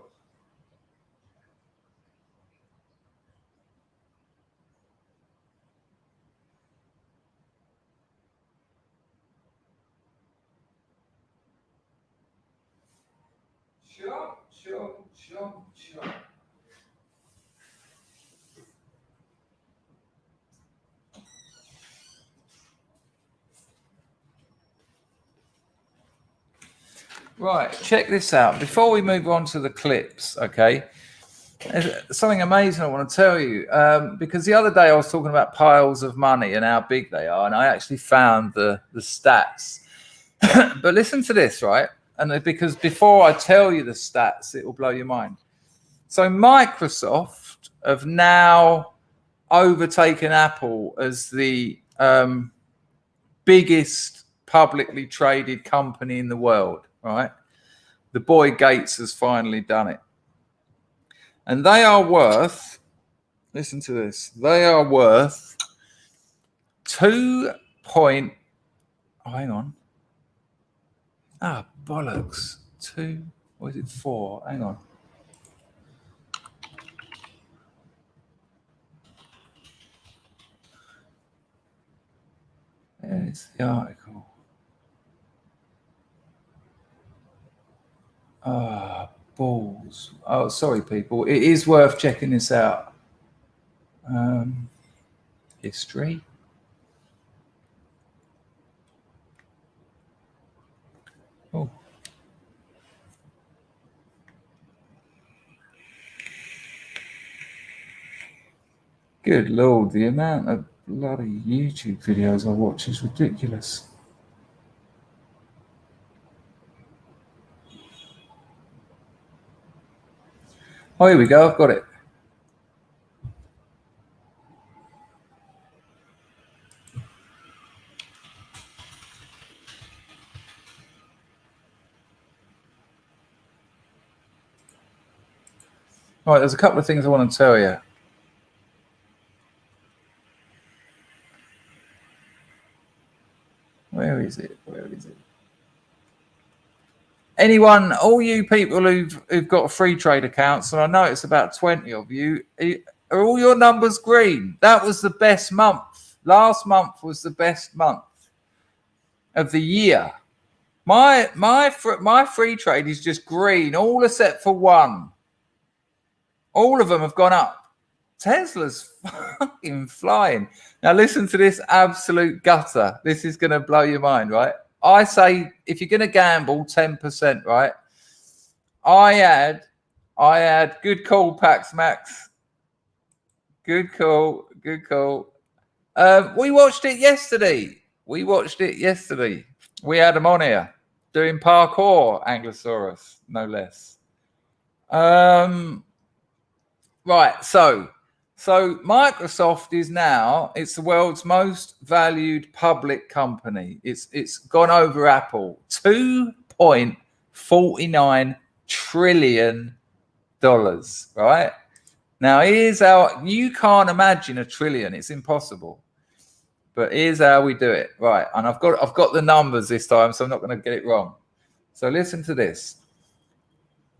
Chop, chop, chop, chop. Right, check this out. Before we move on to the clips, okay, there's something amazing I want to tell you. Because the other day I was talking about piles of money and how big they are, and I actually found the stats. But listen to this, right? And because before I tell you the stats, it will blow your mind. So Microsoft have now overtaken Apple as the biggest publicly traded company in the world, right? The boy Gates has finally done it. And they are worth, listen to this, they are worth 2 point, oh, hang on. Ah, bollocks. 2, or is it 4? Hang on. There's the article. Ah, balls. Oh, sorry, people. It is worth checking this out. History. Oh. Good Lord, the amount of bloody YouTube videos I watch is ridiculous. Oh, here we go. I've got it. Right, there's a couple of things I want to tell you. Where is it? Where is it? Anyone, all you people who've got free trade accounts, and I know it's about 20 of you, are all your numbers green? That was the best month. Last month was the best month of the year. My free trade is just green, all except for one. All of them have gone up. Tesla's fucking flying. Now listen to this absolute gutter. This is going to blow your mind, right? I say if you're going to gamble 10%, right? I had good call, Pax Max. Good call. We watched it yesterday. We had them on here doing parkour, Anglosaurus, no less. Right, so Microsoft is now, it's the world's most valued public company. It's gone over Apple. $2.49 trillion, right? Now here's how, you can't imagine a trillion, it's impossible. But here's how we do it. Right, and I've got the numbers this time, so I'm not going to get it wrong. So listen to this.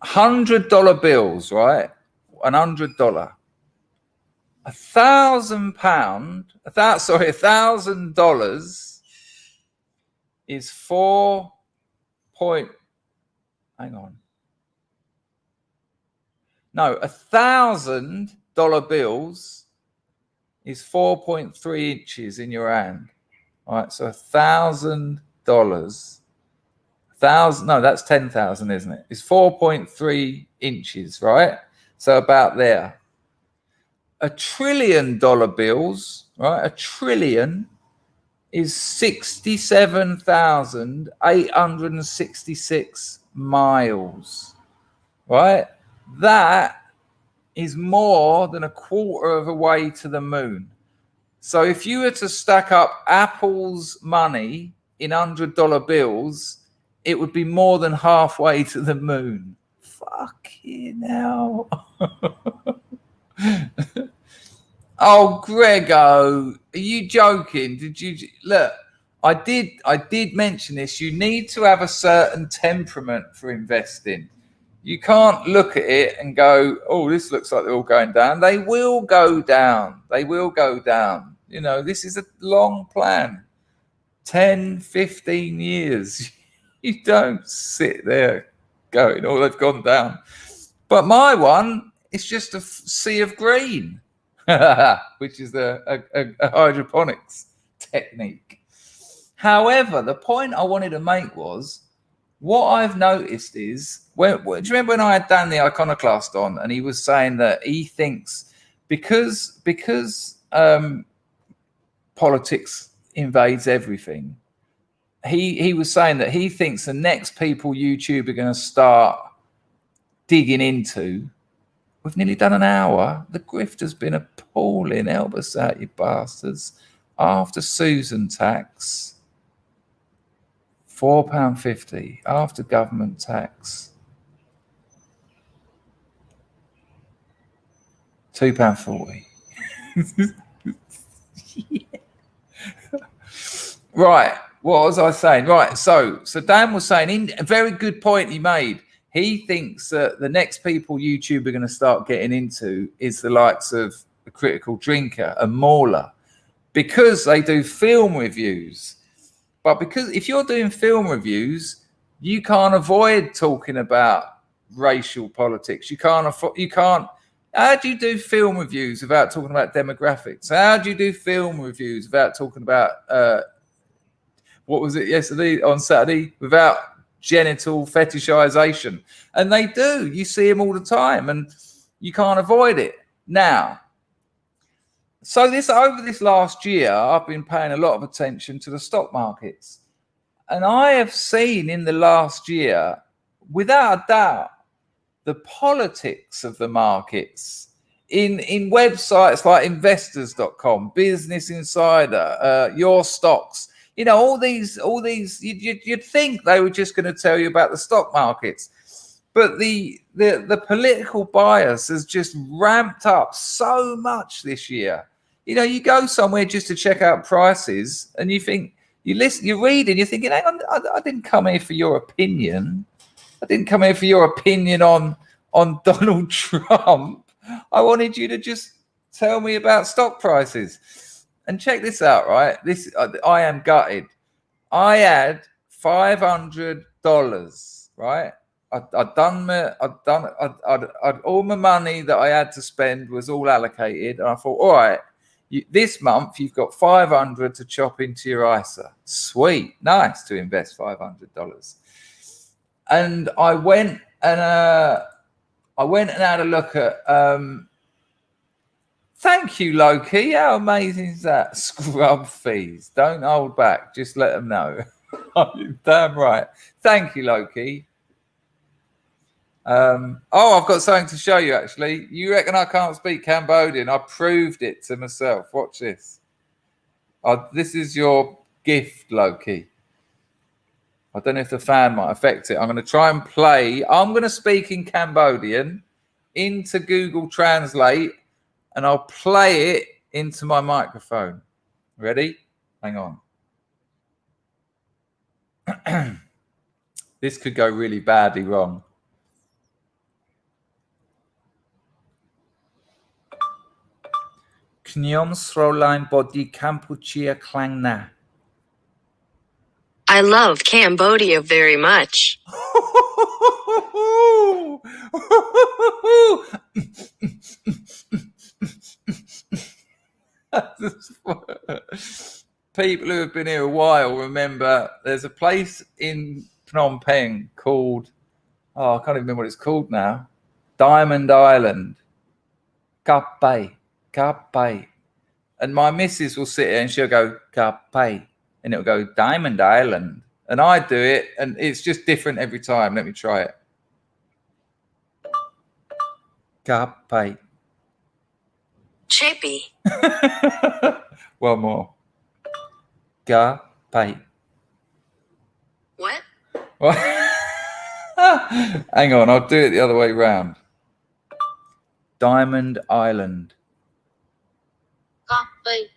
$100 bills, right? $100. $1,000 is 4 point. Hang on. No, $1,000 bills is 4.3 inches in your hand. All right, so $1,000. No, that's 10,000, isn't it? It's 4.3 inches, right? So about there. $1 trillion bills, right? $1 trillion is 67,866 miles, right? That is more than a quarter of a way to the moon. So if you were to stack up Apple's money in $100 bills, it would be more than halfway to the moon. Fucking hell. Oh, Grego, are you joking? Did you look? I did mention this. You need to have a certain temperament for investing. You can't look at it and go, oh, this looks like they're all going down. They will go down. They will go down. You know, this is a long plan. 10, 15 years. You don't sit there going, oh, they've gone down. But my one, it's just a sea of green, which is a hydroponics technique. However, the point I wanted to make was, what I've noticed is, do you remember when I had Dan the Iconoclast on, and he was saying that he thinks because politics invades everything, he was saying that he thinks the next people YouTube are going to start digging into. We've nearly done an hour. The grift has been appalling. Help us out, you bastards. After Susan tax, £4.50. After government tax, £2.40. Right. What was I saying? Right. So Dan was saying, a very good point he made. He thinks that the next people YouTube are going to start getting into is the likes of the Critical Drinker and Mauler, because they do film reviews. But because if you're doing film reviews, you can't avoid talking about racial politics. You can't. How do you do film reviews without talking about demographics? How do you do film reviews without talking about what was it yesterday on Saturday? Without genital fetishization? And they do. You see them all the time, and you can't avoid it. Now, so over this last year, I've been paying a lot of attention to the stock markets. And I have seen in the last year, without a doubt, the politics of the markets in websites like investors.com, Business Insider, Your Stocks, all these, you'd think they were just going to tell you about the stock markets. But the political bias has just ramped up so much this year. You go somewhere just to check out prices, and you think, you listen, you read, and you're thinking, hang on, I didn't come here for your opinion. I didn't come here for your opinion on Donald Trump. I wanted you to just tell me about stock prices. And check this out, right? I am gutted. I had $500, right? I'd all my money that I had to spend was all allocated, and I thought, all right, this month you've got $500 to chop into your ISA. Sweet, nice to invest $500. And I went and had a look at. Thank you, Loki. How amazing is that? Scrub fees. Don't hold back. Just let them know. Damn right. Thank you, Loki. I've got something to show you, actually. You reckon I can't speak Cambodian? I proved it to myself. Watch this. This is your gift, Loki. I don't know if the fan might affect it. I'm going to try and play. I'm going to speak in Cambodian into Google Translate, and I'll play it into my microphone. Ready? Hang on. This could go really badly wrong. Knyom Sroline Body Kampuchea Klangna. I love Cambodia very much. People who have been here a while remember there's a place in Phnom Penh called, I can't even remember what it's called now, Diamond Island. Kap Pai. And my missus will sit there and she'll go, Kap Pai. And it'll go, Diamond Island. And I do it, and it's just different every time. Let me try it. Kap Pai. Chippy. One more. Kap Pai. What? Hang on, I'll do it the other way round. Diamond Island. Kap Pai.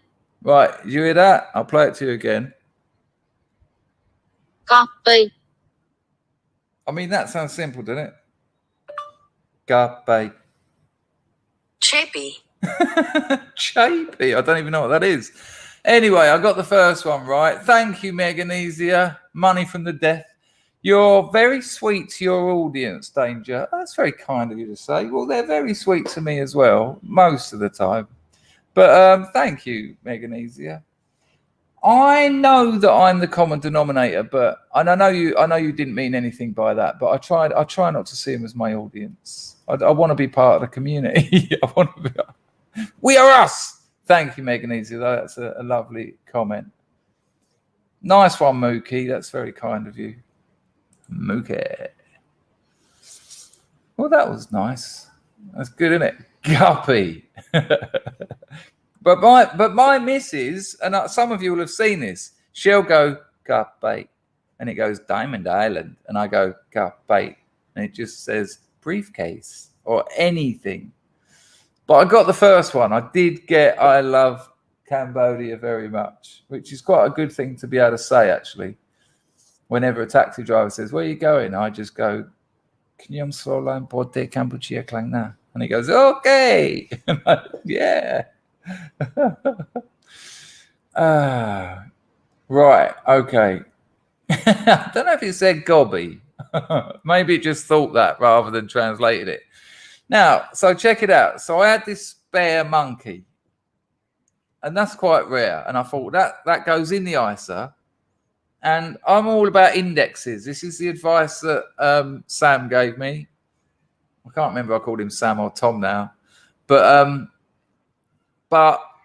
Right, you hear that? I'll play it to you again. Kap Pai. I mean, that sounds simple, doesn't it? Kap Pai. Chippy. Chapey. I don't even know what that is. Anyway, I got the first one right. Thank you, Meganesia. Money from the death. You're very sweet to your audience, Danger. That's very kind of you to say. Well, they're very sweet to me as well, most of the time. But thank you, Meganesia. I know that I'm the common denominator, and I know you didn't mean anything by that, but I try not to see them as my audience. I want to be part of the community. We are us. Thank you, Meganesia. That's a lovely comment. Nice one, Mookie. That's very kind of you. Mookie. Well, that was nice. That's good, isn't it? Guppy. But my missus, and some of you will have seen this, she'll go Guppy, and it goes Diamond Island, and I go Guppy, and it just says briefcase or anything. But I got the first one. I did get I love Cambodia very much, which is quite a good thing to be able to say, actually. Whenever a taxi driver says, "Where are you going?" I just go, "Kenyam Slolan Porte Cambodia Klangna." And he goes, "Okay." Yeah. Right. Okay. I don't know if it said gobby. Maybe it just thought that rather than translated it. Now, so check it out. So I had this spare monkey, and that's quite rare. And I thought that goes in the ISA. And I'm all about indexes. This is the advice that Sam gave me. I can't remember if I called him Sam or Tom now, but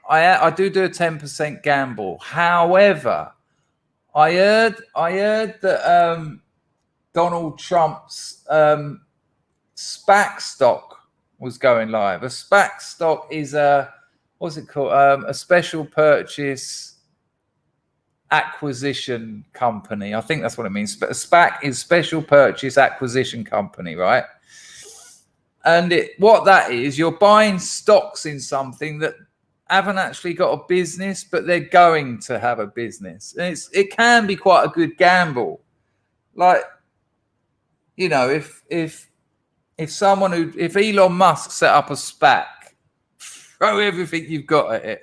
I do a 10% gamble. However, I heard that Donald Trump's SPAC stock was going live. A SPAC stock is what's it called? A special purchase acquisition company. I think that's what it means. A SPAC is special purchase acquisition company, right? And what that is, you're buying stocks in something that haven't actually got a business, but they're going to have a business. And it can be quite a good gamble. Like, you know, if Elon Musk set up a SPAC, throw everything you've got at it,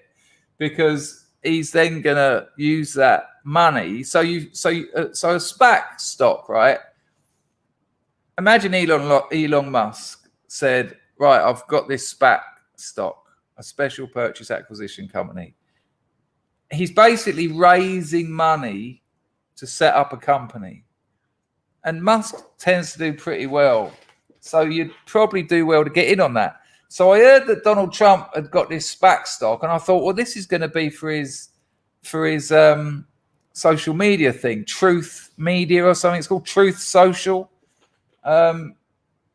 because he's then gonna use that money. So a SPAC stock, right? Imagine Elon Musk said, "Right, I've got this SPAC stock, a special purchase acquisition company." He's basically raising money to set up a company, and Musk tends to do pretty well. So you'd probably do well to get in on that. So I heard that Donald Trump had got this SPAC stock, and I thought, well, this is going to be for his social media thing, Truth Media or something. It's called Truth Social,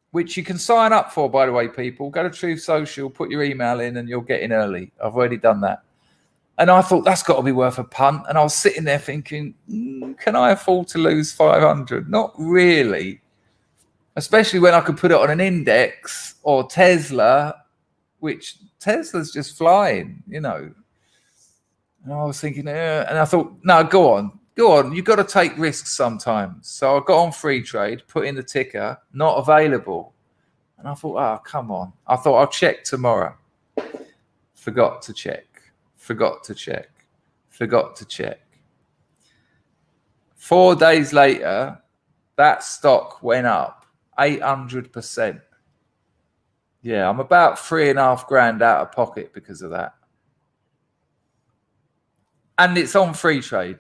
which you can sign up for, by the way, people. Go to Truth Social, put your email in, and you'll get in early. I've already done that. And I thought, that's got to be worth a punt. And I was sitting there thinking, can I afford to lose 500? Not really. Especially when I could put it on an index or Tesla, which Tesla's just flying, you know. And I was thinking, and I thought, no, go on. You've got to take risks sometimes. So I got on free trade, put in the ticker, not available. And I thought, oh, come on. I thought I'll check tomorrow. Forgot to check. 4 days later, that stock went up 800%. Yeah, I'm about $3,500 out of pocket because of that. And it's on free trade.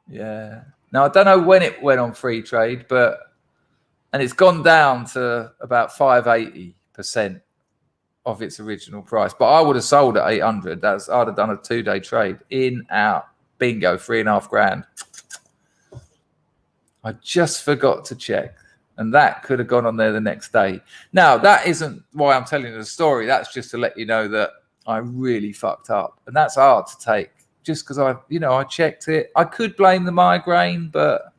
Yeah. Now, I don't know when it went on free trade, and it's gone down to about 580% of its original price. But I would have sold at 800. I'd have done a 2-day trade. In, out, bingo, $3,500. I just forgot to check. And that could have gone on there the next day. Now, that isn't why I'm telling you the story. That's just to let you know that I really fucked up. And that's hard to take. Just because I checked it. I could blame the migraine, but,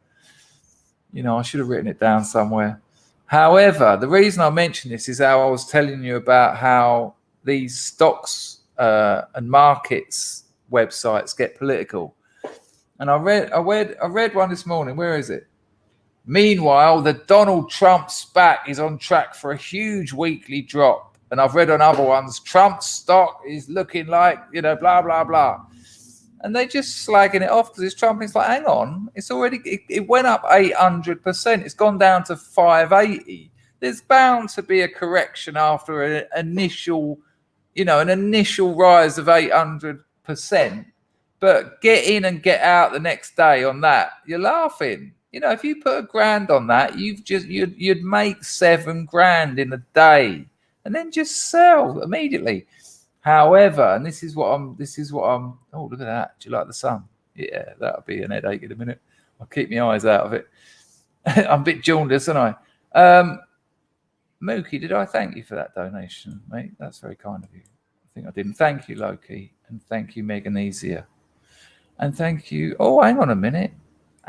I should have written it down somewhere. However, the reason I mention this is how I was telling you about how these stocks and markets websites get political. And I read one this morning. Where is it? Meanwhile, the Donald Trump SPAC is on track for a huge weekly drop. And I've read on other ones, Trump's stock is looking like, blah, blah, blah. And they're just slagging it off because it's Trump. And it's like, hang on, it went up 800%. It's gone down to 580. There's bound to be a correction after an initial rise of 800%. But get in and get out the next day on that. You're laughing. If you put $1,000 on that, you'd make $7,000 in a day, and then just sell immediately. However, and this is what I'm. Oh, look at that! Do you like the sun? Yeah, that'll be an headache in a minute. I'll keep my eyes out of it. I'm a bit jaundiced, aren't I? Mookie, did I thank you for that donation, mate? That's very kind of you. I think I didn't. Thank you, Loki, and thank you, Meganesia, and thank you. Oh, hang on a minute.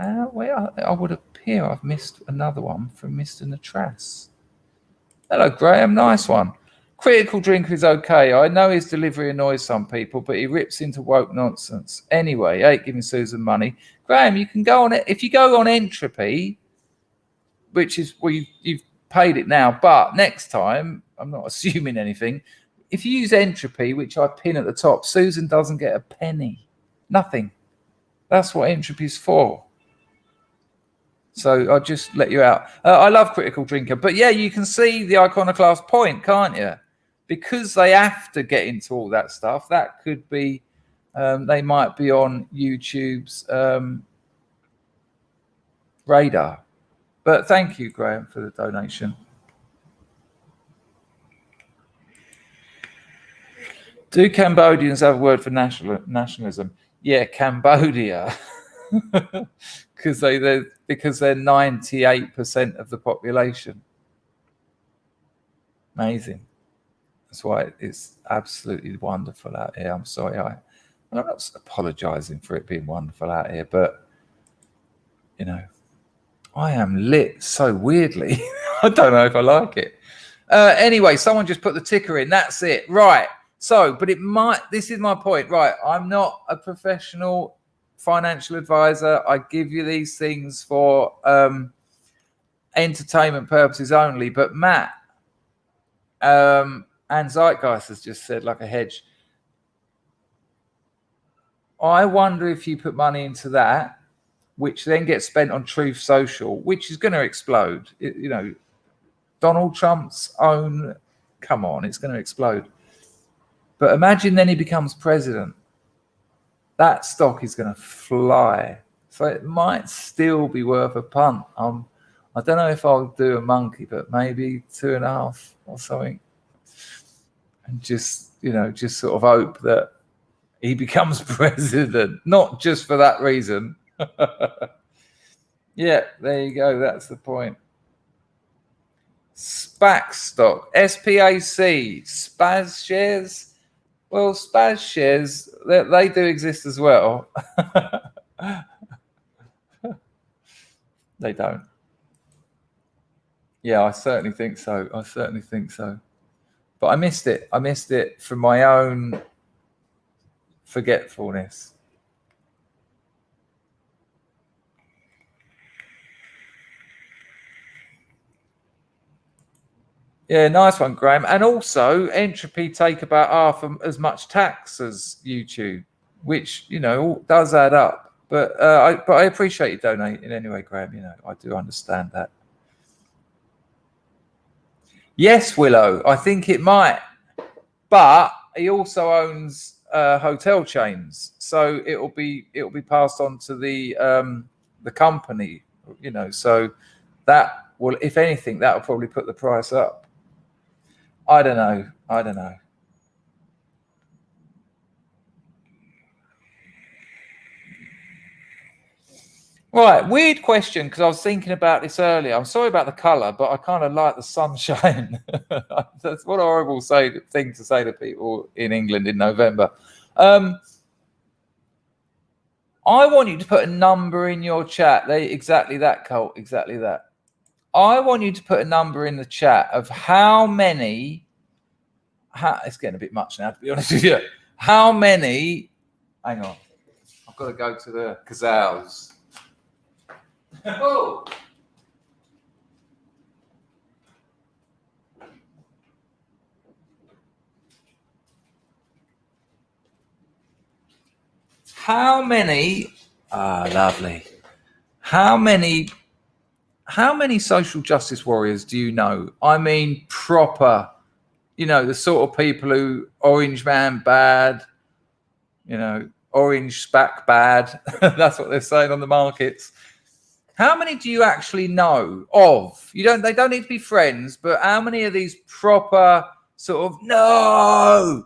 I would appear I've missed another one from Mr. Natras. Hello, Graham. Nice one. Critical drinker is okay. I know his delivery annoys some people, but he rips into woke nonsense. Anyway, I ain't giving Susan money. Graham, you can go on it. If you go on Entropy, which is, well, you've paid it now, but next time, I'm not assuming anything. If you use Entropy, which I pin at the top, Susan doesn't get a penny. Nothing. That's what Entropy's for. So I'll just let you out. I love Critical Drinker. But yeah, you can see the iconoclast point, can't you? Because they have to get into all that stuff. That could be, they might be on YouTube's radar. But thank you, Graham, for the donation. Do Cambodians have a word for nationalism? Yeah, Cambodia. Because they're 98% of the population. Amazing. That's why it's absolutely wonderful out here. I'm sorry, I'm not apologizing for it being wonderful out here, but you know, I am lit so weirdly. I don't know if I like it. Anyway, someone just put the ticker in. That's it. Right. So, but it might, this is my point. Right. I'm not a professional financial advisor. I give you these things for entertainment purposes only. But Matt and Zeitgeist has just said, like a hedge. I wonder if you put money into that, which then gets spent on Truth Social, which is going to explode. You know, Donald Trump's own, come on, it's going to explode. But imagine then he becomes president. That stock is going to fly. So it might still be worth a punt. I don't know if I'll do a monkey, but maybe 2.5 or something. And just, you know, just sort of hope that he becomes president, not just for that reason. Yeah, there you go. That's the point. SPAC stock, SPAC, SPAS shares. Well, SPAS shares, they do exist as well. They don't. Yeah, I certainly think so. But I missed it. I missed it from my own forgetfulness. Yeah, nice one, Graham. And also, Entropy take about half as much tax as YouTube, which, you know, does add up. But I appreciate you donating anyway, Graham. You know, I do understand that. Yes, Willow, I think it might. But he also owns hotel chains, so it'll be passed on to the company. You know, so that will, if anything, that will probably put the price up. I don't know. Right, weird question, because I was thinking about this earlier. I'm sorry about the colour, but I kind of like the sunshine. That's what a horrible thing to say to people in England in November. I want you to put a number in your chat. Exactly that, Colt. Exactly that. I want you to put a number in the chat of how many. It's getting a bit much now, to be honest with you. How many? Hang on, I've got to go to the Gazelles. Oh. How many? Lovely. How many social justice warriors do you know? I mean, proper, you know, the sort of people who Orange Man bad, you know, Orange SPAC bad. That's what they're saying on the markets. How many do you actually know of? They don't need to be friends, but how many of these proper sort of go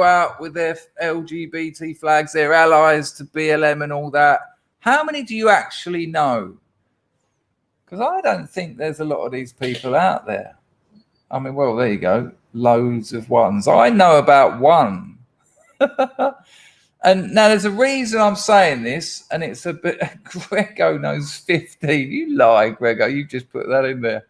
out with their LGBT flags, their allies to BLM and all that? How many do you actually know? Because I don't think there's a lot of these people out there. I mean, well, there you go. Loads of ones. I know about one. And now there's a reason I'm saying this, and it's a bit. Grego knows 15. You lie, Grego. You just put that in there.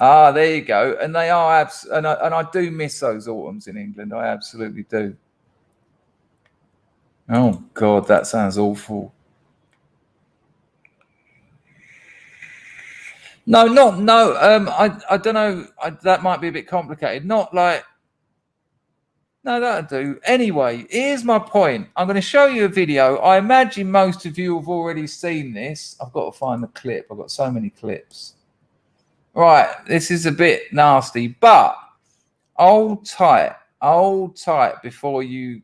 Ah, there you go. And they are and I do miss those autumns in England. I absolutely do. Oh God, that sounds awful. No, not no. I don't know. That might be a bit complicated. Not like no, that'll do. Anyway, here's my point. I'm going to show you a video. I imagine most of you have already seen this. I've got to find the clip. I've got so many clips. Right, this is a bit nasty, but hold tight before you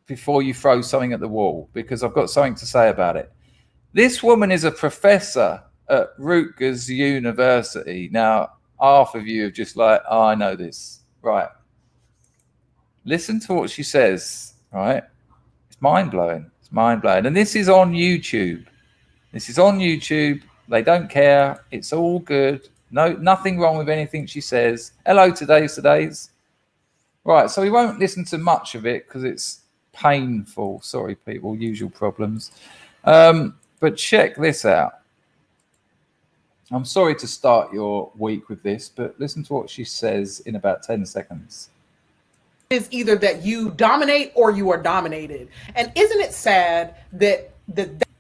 throw something at the wall, because I've got something to say about it. This woman is a professor at Rutgers University. Now, half of you are just like, oh, I know this. Right. Listen to what she says, right? It's mind-blowing. It's mind-blowing. And this is on YouTube. They don't care. It's all good. No, nothing wrong with anything she says. Hello, today's. Right, so we won't listen to much of it because it's painful. Sorry, people, usual problems. But check this out. I'm sorry to start your week with this, but listen to what she says in about 10 seconds. Is either that you dominate or you are dominated. And isn't it sad that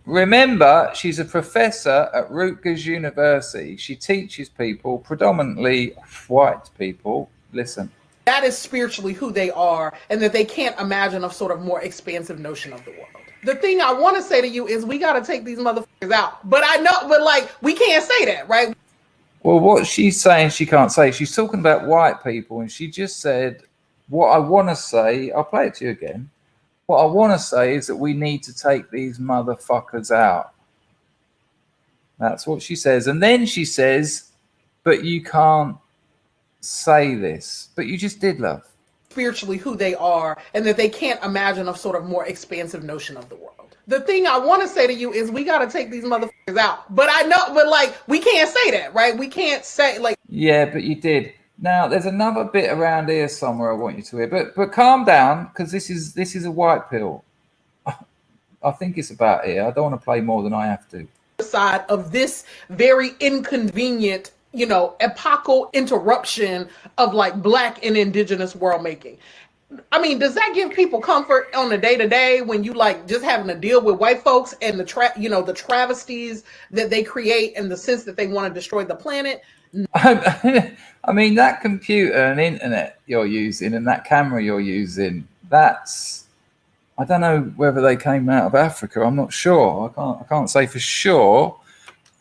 Remember, she's a professor at Rutgers University. She teaches people, predominantly white people. Listen. That is spiritually who they are, and that they can't imagine a sort of more expansive notion of the world. The thing I want to say to you is we got to take these motherfuckers out. But I know, but like, we can't say that, right? Well, what she's saying, she can't say. She's talking about white people, and she just said, what I want to say, I'll play it to you again. What I want to say is that we need to take these motherfuckers out. That's what she says. And then she says, but you can't say this. But you just did, love. Spiritually who they are, and that they can't imagine a sort of more expansive notion of the world. The thing I want to say to you is we got to take these motherfuckers out. But I know, but like, we can't say that, right? We can't say like. Yeah, but you did. Now, there's another bit around here somewhere I want you to hear, but calm down, because this is a white pill. I think it's about here. I don't want to play more than I have to. Side of this very inconvenient, epochal interruption of like Black and Indigenous world making. I mean, does that give people comfort on the day to day when you like just having to deal with white folks and the travesties that they create and the sense that they want to destroy the planet? I mean, that computer and internet you're using and that camera you're using, I don't know whether they came out of Africa. I'm not sure. I can't say for sure.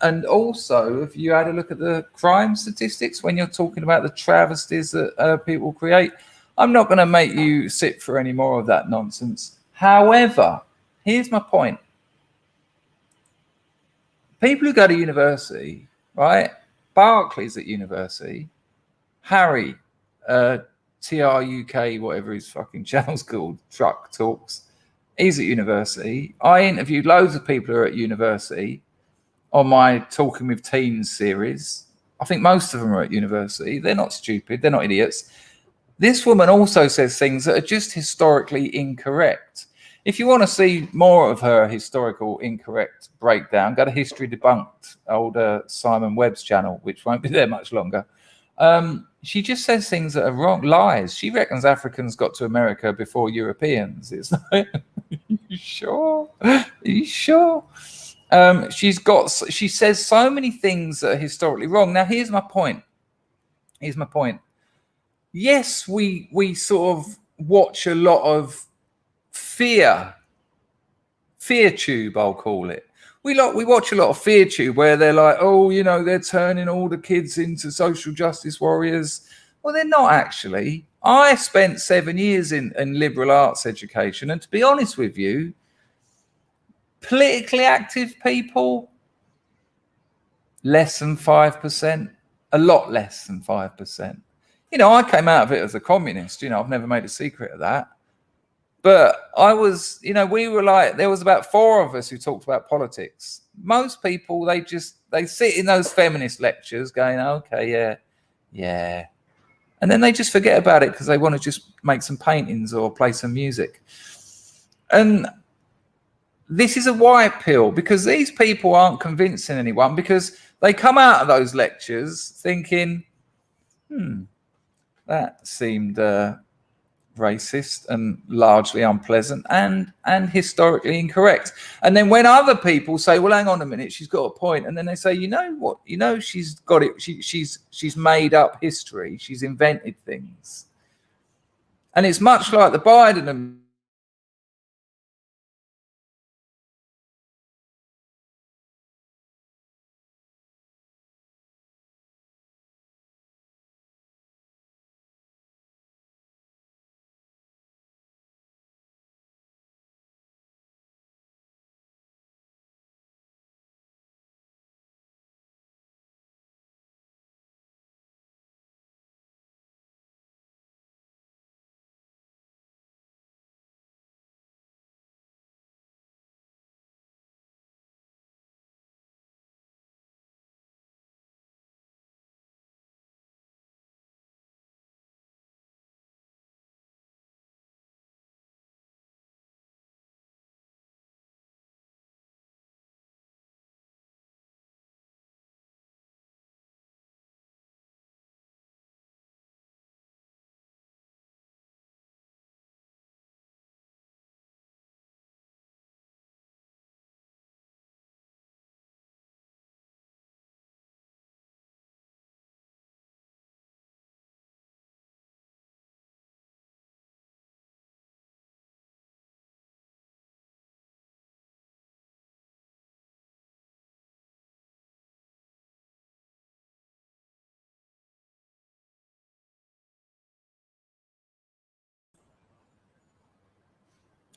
And also, if you had a look at the crime statistics when you're talking about the travesties that people create, I'm not going to make you sit for any more of that nonsense. However, here's my point. People who go to university, right? Barclays at university, Harry, TRUK, whatever his fucking channel's called, Truck Talks, he's at university. I interviewed loads of people who are at university on my Talking with Teens series. I think most of them are at university. They're not stupid. They're not idiots. This woman also says things that are just historically incorrect. If you want to see more of her historical incorrect breakdown, go to History Debunked, older Simon Webb's channel, which won't be there much longer. She just says things that are wrong, lies. She reckons Africans got to America before Europeans. It's like, are you sure? Are you sure? She says so many things that are historically wrong. Now, here's my point. Yes, we sort of watch a lot of fear tube, I'll call it. We watch a lot of fear tube where they're like, oh, they're turning all the kids into social justice warriors. Well, they're not actually. I spent 7 years in liberal arts education, and to be honest with you, politically active people, less than 5%, a lot less than 5%. I came out of it as a communist. I've never made a secret of that. But I was, we were like, there was about 4 of us who talked about politics. Most people, they sit in those feminist lectures going, okay, yeah. And then they just forget about it because they want to just make some paintings or play some music. And this is a white pill, because these people aren't convincing anyone, because they come out of those lectures thinking, that seemed racist and largely unpleasant and historically incorrect. And then when other people say, well, hang on a minute, she's got a point, and then they say, you know what, she's got it, she's made up history, she's invented things. And it's much like the Biden.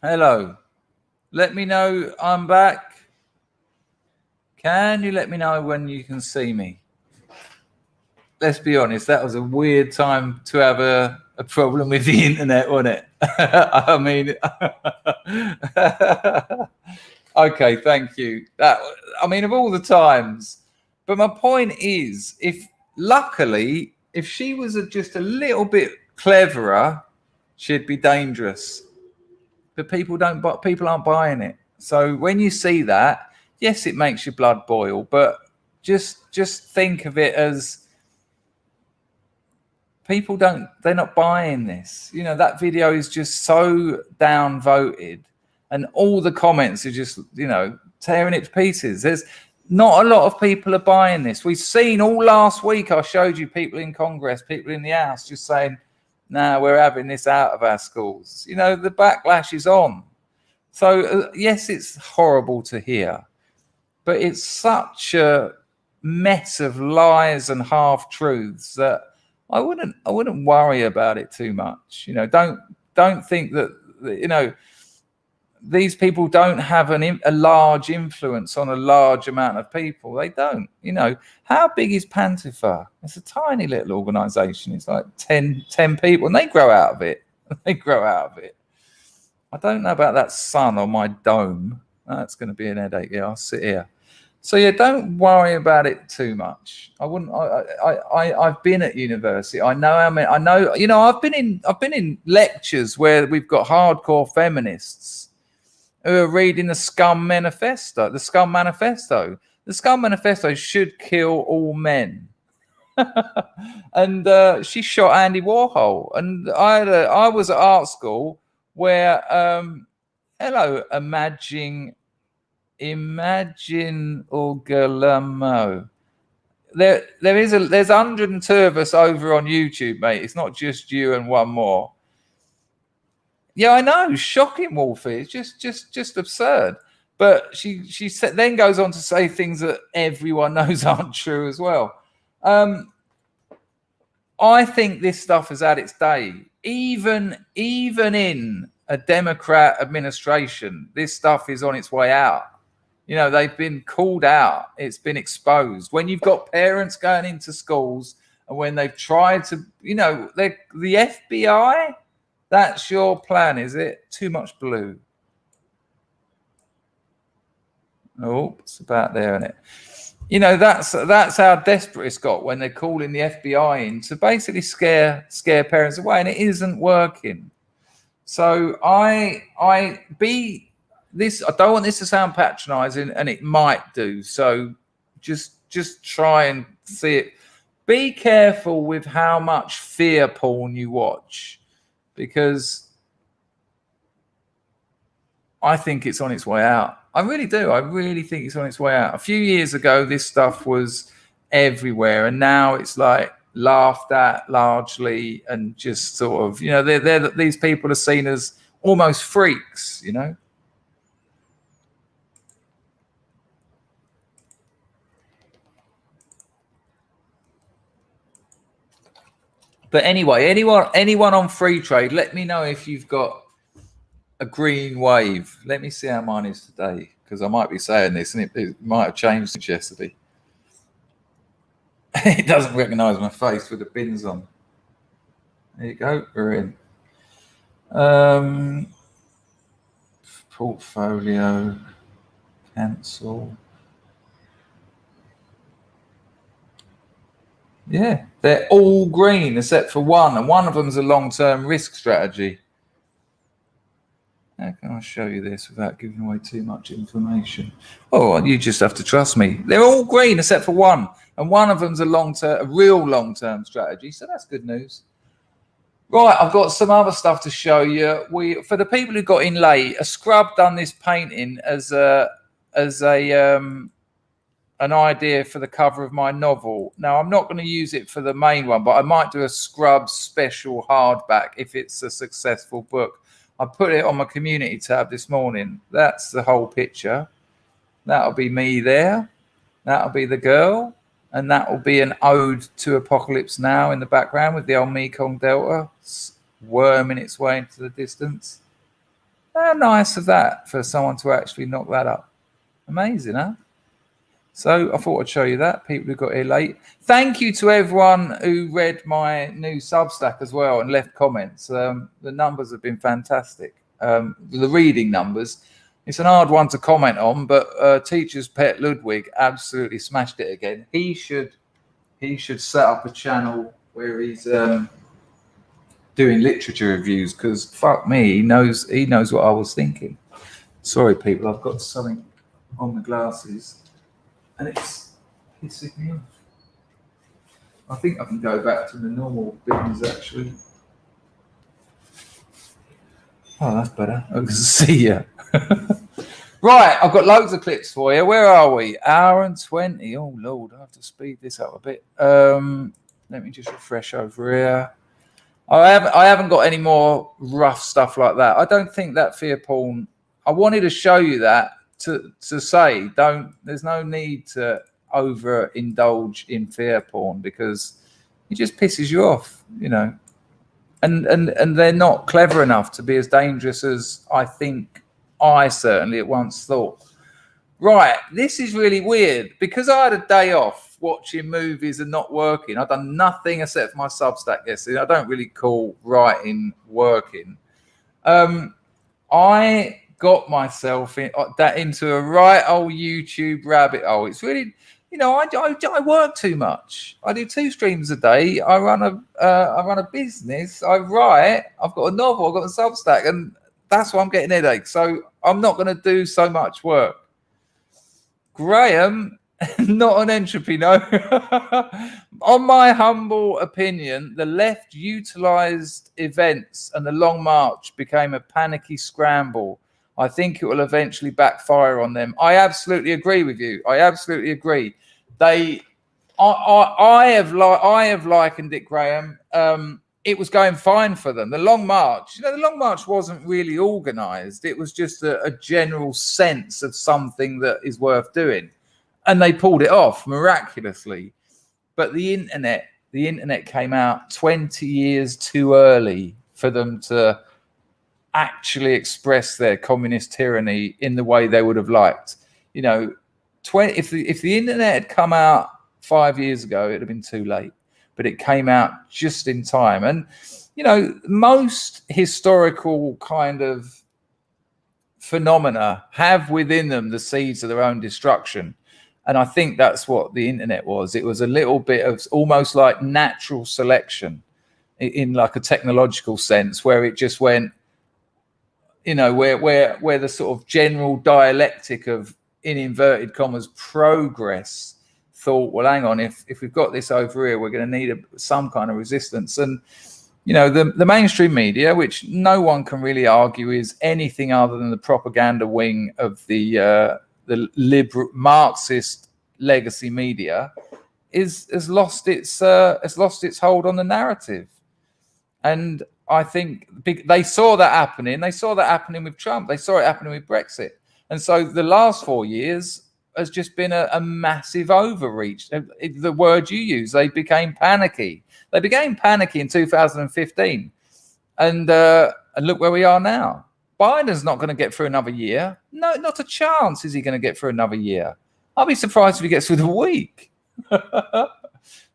Hello. Let me know I'm back. Can you let me know when you can see me? Let's be honest, that was a weird time to have a problem with the internet, wasn't it? I mean, okay, thank you. Of all the times. But my point is, if she was just a little bit cleverer, she'd be dangerous. But people aren't buying it. So when you see that, yes, it makes your blood boil, but just think of it as they're not buying this. That video is just so downvoted, and all the comments are just, tearing it to pieces. There's not a lot of people are buying this. We've seen all last week, I showed you people in Congress, people in the House just saying, nah, we're having this out of our schools. The backlash is on. So yes, it's horrible to hear, but it's such a mess of lies and half truths that I wouldn't worry about it too much. Don't think that these people don't have a large influence on a large amount of people. They don't. How big is Pantifa? It's a tiny little organization. It's like 10 people, and they grow out of it. I don't know about that sun on my dome. That's going to be an headache. Yeah, I'll sit here. So yeah, don't worry about it too much. I wouldn't. I've been at university. I know how many. I know. I've been in lectures where we've got hardcore feminists who are reading the Scum Manifesto. The Scum Manifesto. The Scum Manifesto should kill all men. And she shot Andy Warhol. And I was at art school where hello, Imagine Orgalamo. There's 102 of us over on YouTube, mate. It's not just you and one more. Yeah, I know, shocking, Wolfie. It's just absurd. But she then goes on to say things that everyone knows aren't true as well. I think this stuff has had its day. Even in a Democrat administration, this stuff is on its way out. They've been called out. It's been exposed. When you've got parents going into schools, and when they've tried to, the FBI, that's your plan, is it? Too much blue. Oh, it's about there, isn't it? That's how desperate it's got when they're calling the FBI in to basically scare parents away, and it isn't working. So this, I don't want this to sound patronizing, and it might do. So just try and see it. Be careful with how much fear porn you watch, because I think it's on its way out. I really do. I really think it's on its way out. A few years ago, this stuff was everywhere, and now it's like laughed at largely, and just sort of, you know, these people are seen as almost freaks, you know. But anyway, anyone on free trade, let me know if you've got a green wave. Let me see how mine is today, because I might be saying this and it might have changed since yesterday. It doesn't recognize my face with the bins on. There you go, we're in. Portfolio, cancel. Yeah, they're all green except for one, and one of them is a long-term risk strategy. How can I show you this without giving away too much information? Oh, you just have to trust me. They're all green except for one, and one of them's a real long-term strategy. So that's good news. Right, I've got some other stuff to show you. For the people who got in late, a scrub done this painting as an idea for the cover of my novel. Now, I'm not going to use it for the main one, but I might do a scrub special hardback if it's a successful book. I put it on my community tab this morning. That's the whole picture. That'll be me there. That'll be the girl. And that will be an ode to Apocalypse Now in the background with the old Mekong Delta worming its way into the distance. How nice of that for someone to actually knock that up. Amazing, huh? So I thought I'd show you that, people who got here late. Thank you to everyone who read my new Substack as well and left comments. The numbers have been fantastic. The reading numbers. It's an hard one to comment on, but Teacher's Pet Ludwig absolutely smashed it again. He should set up a channel where he's doing literature reviews, because fuck me, he knows what I was thinking. Sorry, people, I've got something on the glasses. And it's pissing me off. I think I can go back to the normal bins, actually. Oh, that's better. I can see you. Right, I've got loads of clips for you. Where are we? Hour and 20. Oh, Lord, I have to speed this up a bit. Let me just refresh over here. I haven't got any more rough stuff like that. I don't think that fear porn... I wanted to show you that to say, there's no need to overindulge in fear porn, because it just pisses you off, you know. And they're not clever enough to be as dangerous as I think I certainly at once thought. Right, this is really weird, because I had a day off watching movies and not working. I've done nothing except for my Substack yesterday. I don't really call writing working. I got myself into a right old YouTube rabbit hole. It's really, you know, I work too much. I do 2 streams a day. I run a business. I write. I've got a novel. I've got a Substack, and that's why I'm getting headaches. So I'm not going to do so much work. Graham, not an entropy, no. On my humble opinion, the left utilized events and the Long March became a panicky scramble. I think it will eventually backfire on them. I absolutely agree with you. I absolutely agree. I have likened it, Graham. It was going fine for them. The Long March, you know, the Long March wasn't really organized. It was just a general sense of something that is worth doing. And they pulled it off miraculously. But the internet came out 20 years too early for them to actually express their communist tyranny in the way they would have liked. You know, if the internet had come out 5 years ago, it'd have been too late. But it came out just in time. And, you know, most historical kind of phenomena have within them the seeds of their own destruction. And I think that's what the internet was. It was a little bit of almost like natural selection in like a technological sense, where it just went, you know, where the sort of general dialectic of, in inverted commas, progress thought, well, hang on, if we've got this over here, we're going to need some kind of resistance. And you know, the mainstream media, which no one can really argue is anything other than the propaganda wing of the liberal Marxist legacy media, has lost its hold on the narrative. And I think they saw that happening. They saw that happening with Trump. They saw it happening with Brexit. And so the last 4 years has just been a massive overreach. The word you use, they became panicky. They became panicky in 2015. And look where we are now. Biden's not going to get through another year. No, not a chance is he going to get through another year. I'll be surprised if he gets through the week.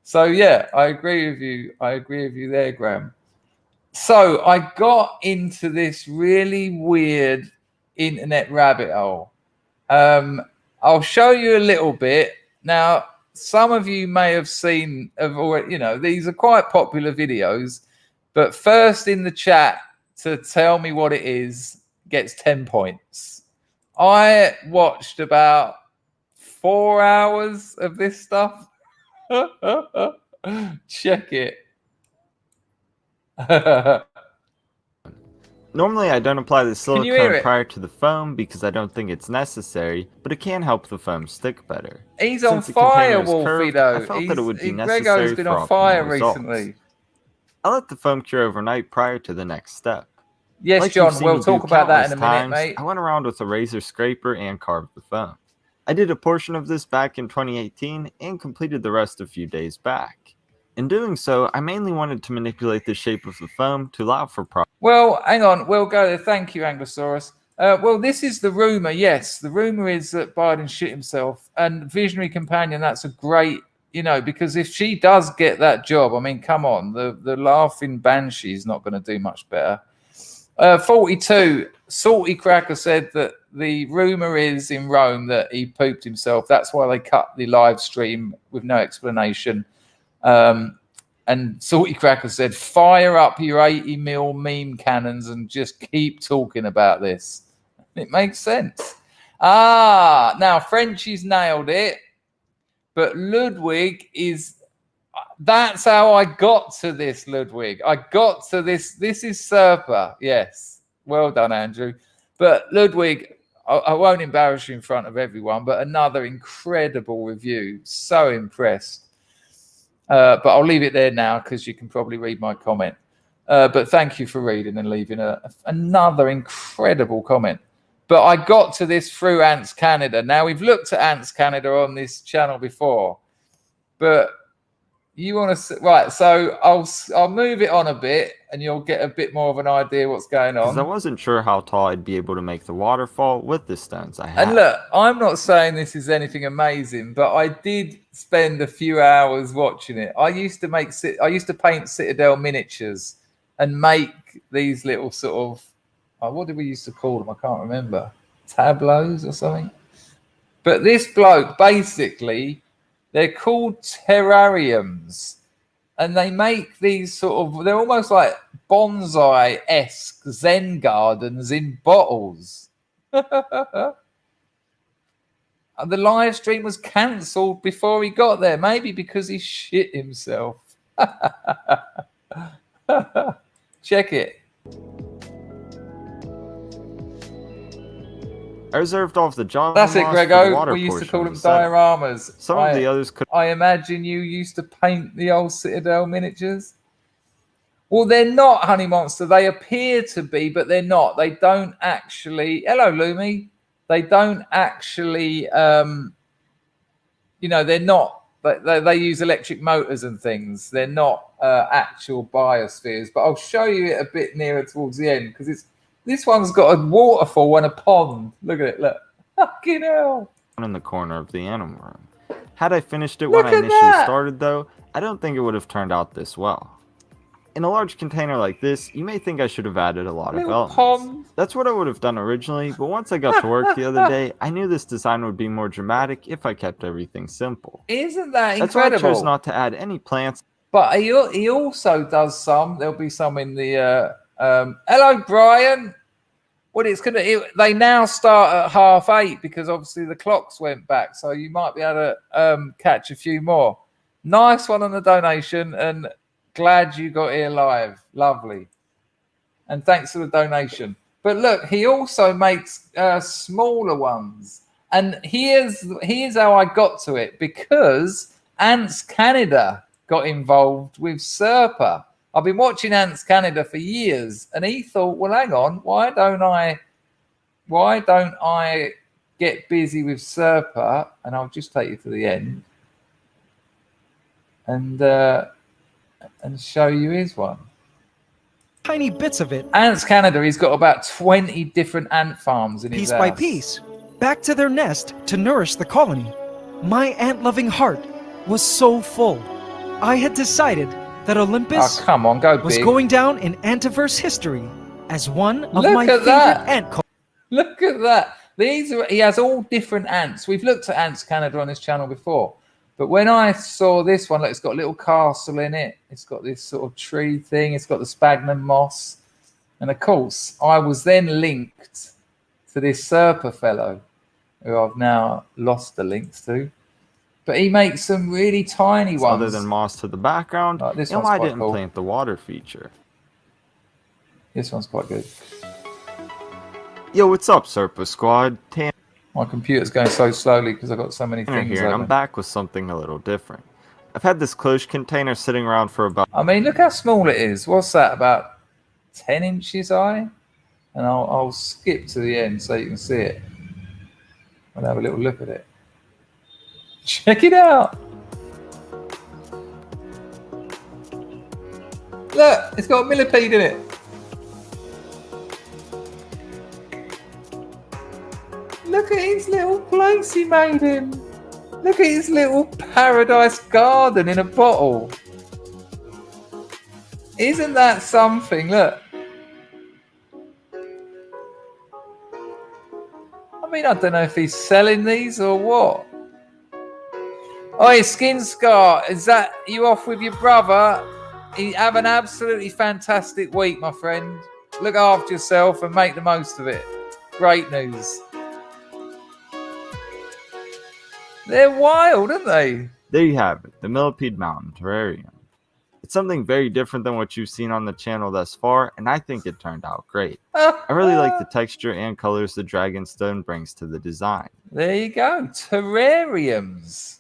So, yeah, I agree with you. I agree with you there, Graham. So I got into this really weird internet rabbit hole. I'll show you a little bit. Now, some of you may have seen, you know, these are quite popular videos, but first in the chat to tell me what it is gets 10 points. I watched about 4 hours of this stuff. Check it. Normally, I don't apply the silicone prior to the foam because I don't think it's necessary, but it can help the foam stick better. He's on fire, Wolfie, though. I felt that it would be necessary Grego's been on fire recently. I let the foam cure overnight prior to the next step. Yes, like John, we'll talk about that in a minute, mate. I went around with a razor scraper and carved the foam. I did a portion of this back in 2018 and completed the rest a few days back. In doing so, I mainly wanted to manipulate the shape of the foam to allow for proper... Well, hang on. We'll go there. Thank you, Anglosaurus. Well, this is the rumor. Yes, the rumor is that Biden shit himself. And Visionary Companion, that's a great, you know, because if she does get that job, I mean, come on, the laughing banshee is not going to do much better. 42, Salty Cracker said that the rumor is in Rome that he pooped himself. That's why they cut the live stream with no explanation. And Salty Cracker said, fire up your 80mm meme cannons and just keep talking about this. It makes sense. Now Frenchie's nailed it, but Ludwig is... That's how I got to this, Ludwig. I got to this. This is Serpa. Yes. Well done, Andrew. But Ludwig, I won't embarrass you in front of everyone, but another incredible review. So impressed. But I'll leave it there now because you can probably read my comment. But thank you for reading and leaving another incredible comment. But I got to this through Ants Canada. Now, we've looked at Ants Canada on this channel before, but you want to... Right, so I'll move it on a bit and you'll get a bit more of an idea what's going on. Because I wasn't sure how tall I'd be able to make the waterfall with the stones I had. And look, I'm not saying this is anything amazing, but I did spend a few hours watching it. I used to paint Citadel miniatures and make these little sort of, what did we used to call them? I can't remember. Tableaus or something. But this bloke, basically, they're called terrariums. And they make these sort of, they're almost like bonsai-esque Zen gardens in bottles. The live stream was cancelled before he got there, maybe because he shit himself. Check it. I reserved off the John. That's it, Grego. We used to call them dioramas. Some of the others could. I imagine you used to paint the old Citadel miniatures. Well, they're not, Honey Monster. They appear to be, but they're not. They don't actually. Hello, Lumi. They don't actually. You know, they're not. They use electric motors and things. They're not actual biospheres. But I'll show you it a bit nearer towards the end because it's. This one's got a waterfall and a pond. Look at it, look. Fucking hell. In the corner of the animal room. Had I finished it when I initially started, though, I don't think it would have turned out this well. In a large container like this, you may think I should have added a lot of elements. Pond. That's what I would have done originally, but once I got to work the other day, I knew this design would be more dramatic if I kept everything simple. Isn't that incredible? That's why I chose not to add any plants. But he also does some. There'll be some in the... hello, Brian. Well, they now start at 8:30 because obviously the clocks went back, so you might be able to catch a few more. Nice one on the donation, and glad you got here live. Lovely, and thanks for the donation. But look, he also makes smaller ones, and here's how I got to it, because Ants Canada got involved with Serpa. I've been watching Ants Canada for years, and he thought, well, hang on, why don't I get busy with Serpa? And I'll just take you to the end and show you his one. Tiny bits of it, Ants Canada, he's got about 20 different ant farms in his piece house. by piece, back to their nest to nourish the colony. My ant-loving heart was so full. I had decided that Olympus come on, go was big. going down in Antiverse history as one of Look my at favorite that. ant colonies. Look at that. He has all different ants. We've looked at Ants Canada on this channel before. But when I saw this one, look, it's got a little castle in it. It's got this sort of tree thing. It's got the sphagnum moss. And of course, I was then linked to this Serpa fellow, who I've now lost the links to. But he makes some really tiny ones. Other than moss to the background, Like this and one's I quite didn't cool. plant the water feature. This one's quite good. Yo, what's up, Serpa Squad? Tanner My computer's going so slowly because I've got so many things here, and I'm open. back with something a little different. I've had this closed container sitting around for about I mean, look how small it is. What's that, about 10 inches high? And I'll skip to the end so you can see it. I'll have a little look at it. Check it out. Look, it's got a millipede in it. Look at his little place he made him. Look at his little paradise garden in a bottle. Isn't that something? Look. I mean, I don't know if he's selling these or what. Oh, Skin Scar, is that you off with your brother? Have an absolutely fantastic week, my friend. Look after yourself and make the most of it. Great news. They're wild, aren't they? There you have it, the Millipede Mountain Terrarium. It's something very different than what you've seen on the channel thus far, and I think it turned out great. I really like the texture and colors the Dragonstone brings to the design. There you go, terrariums.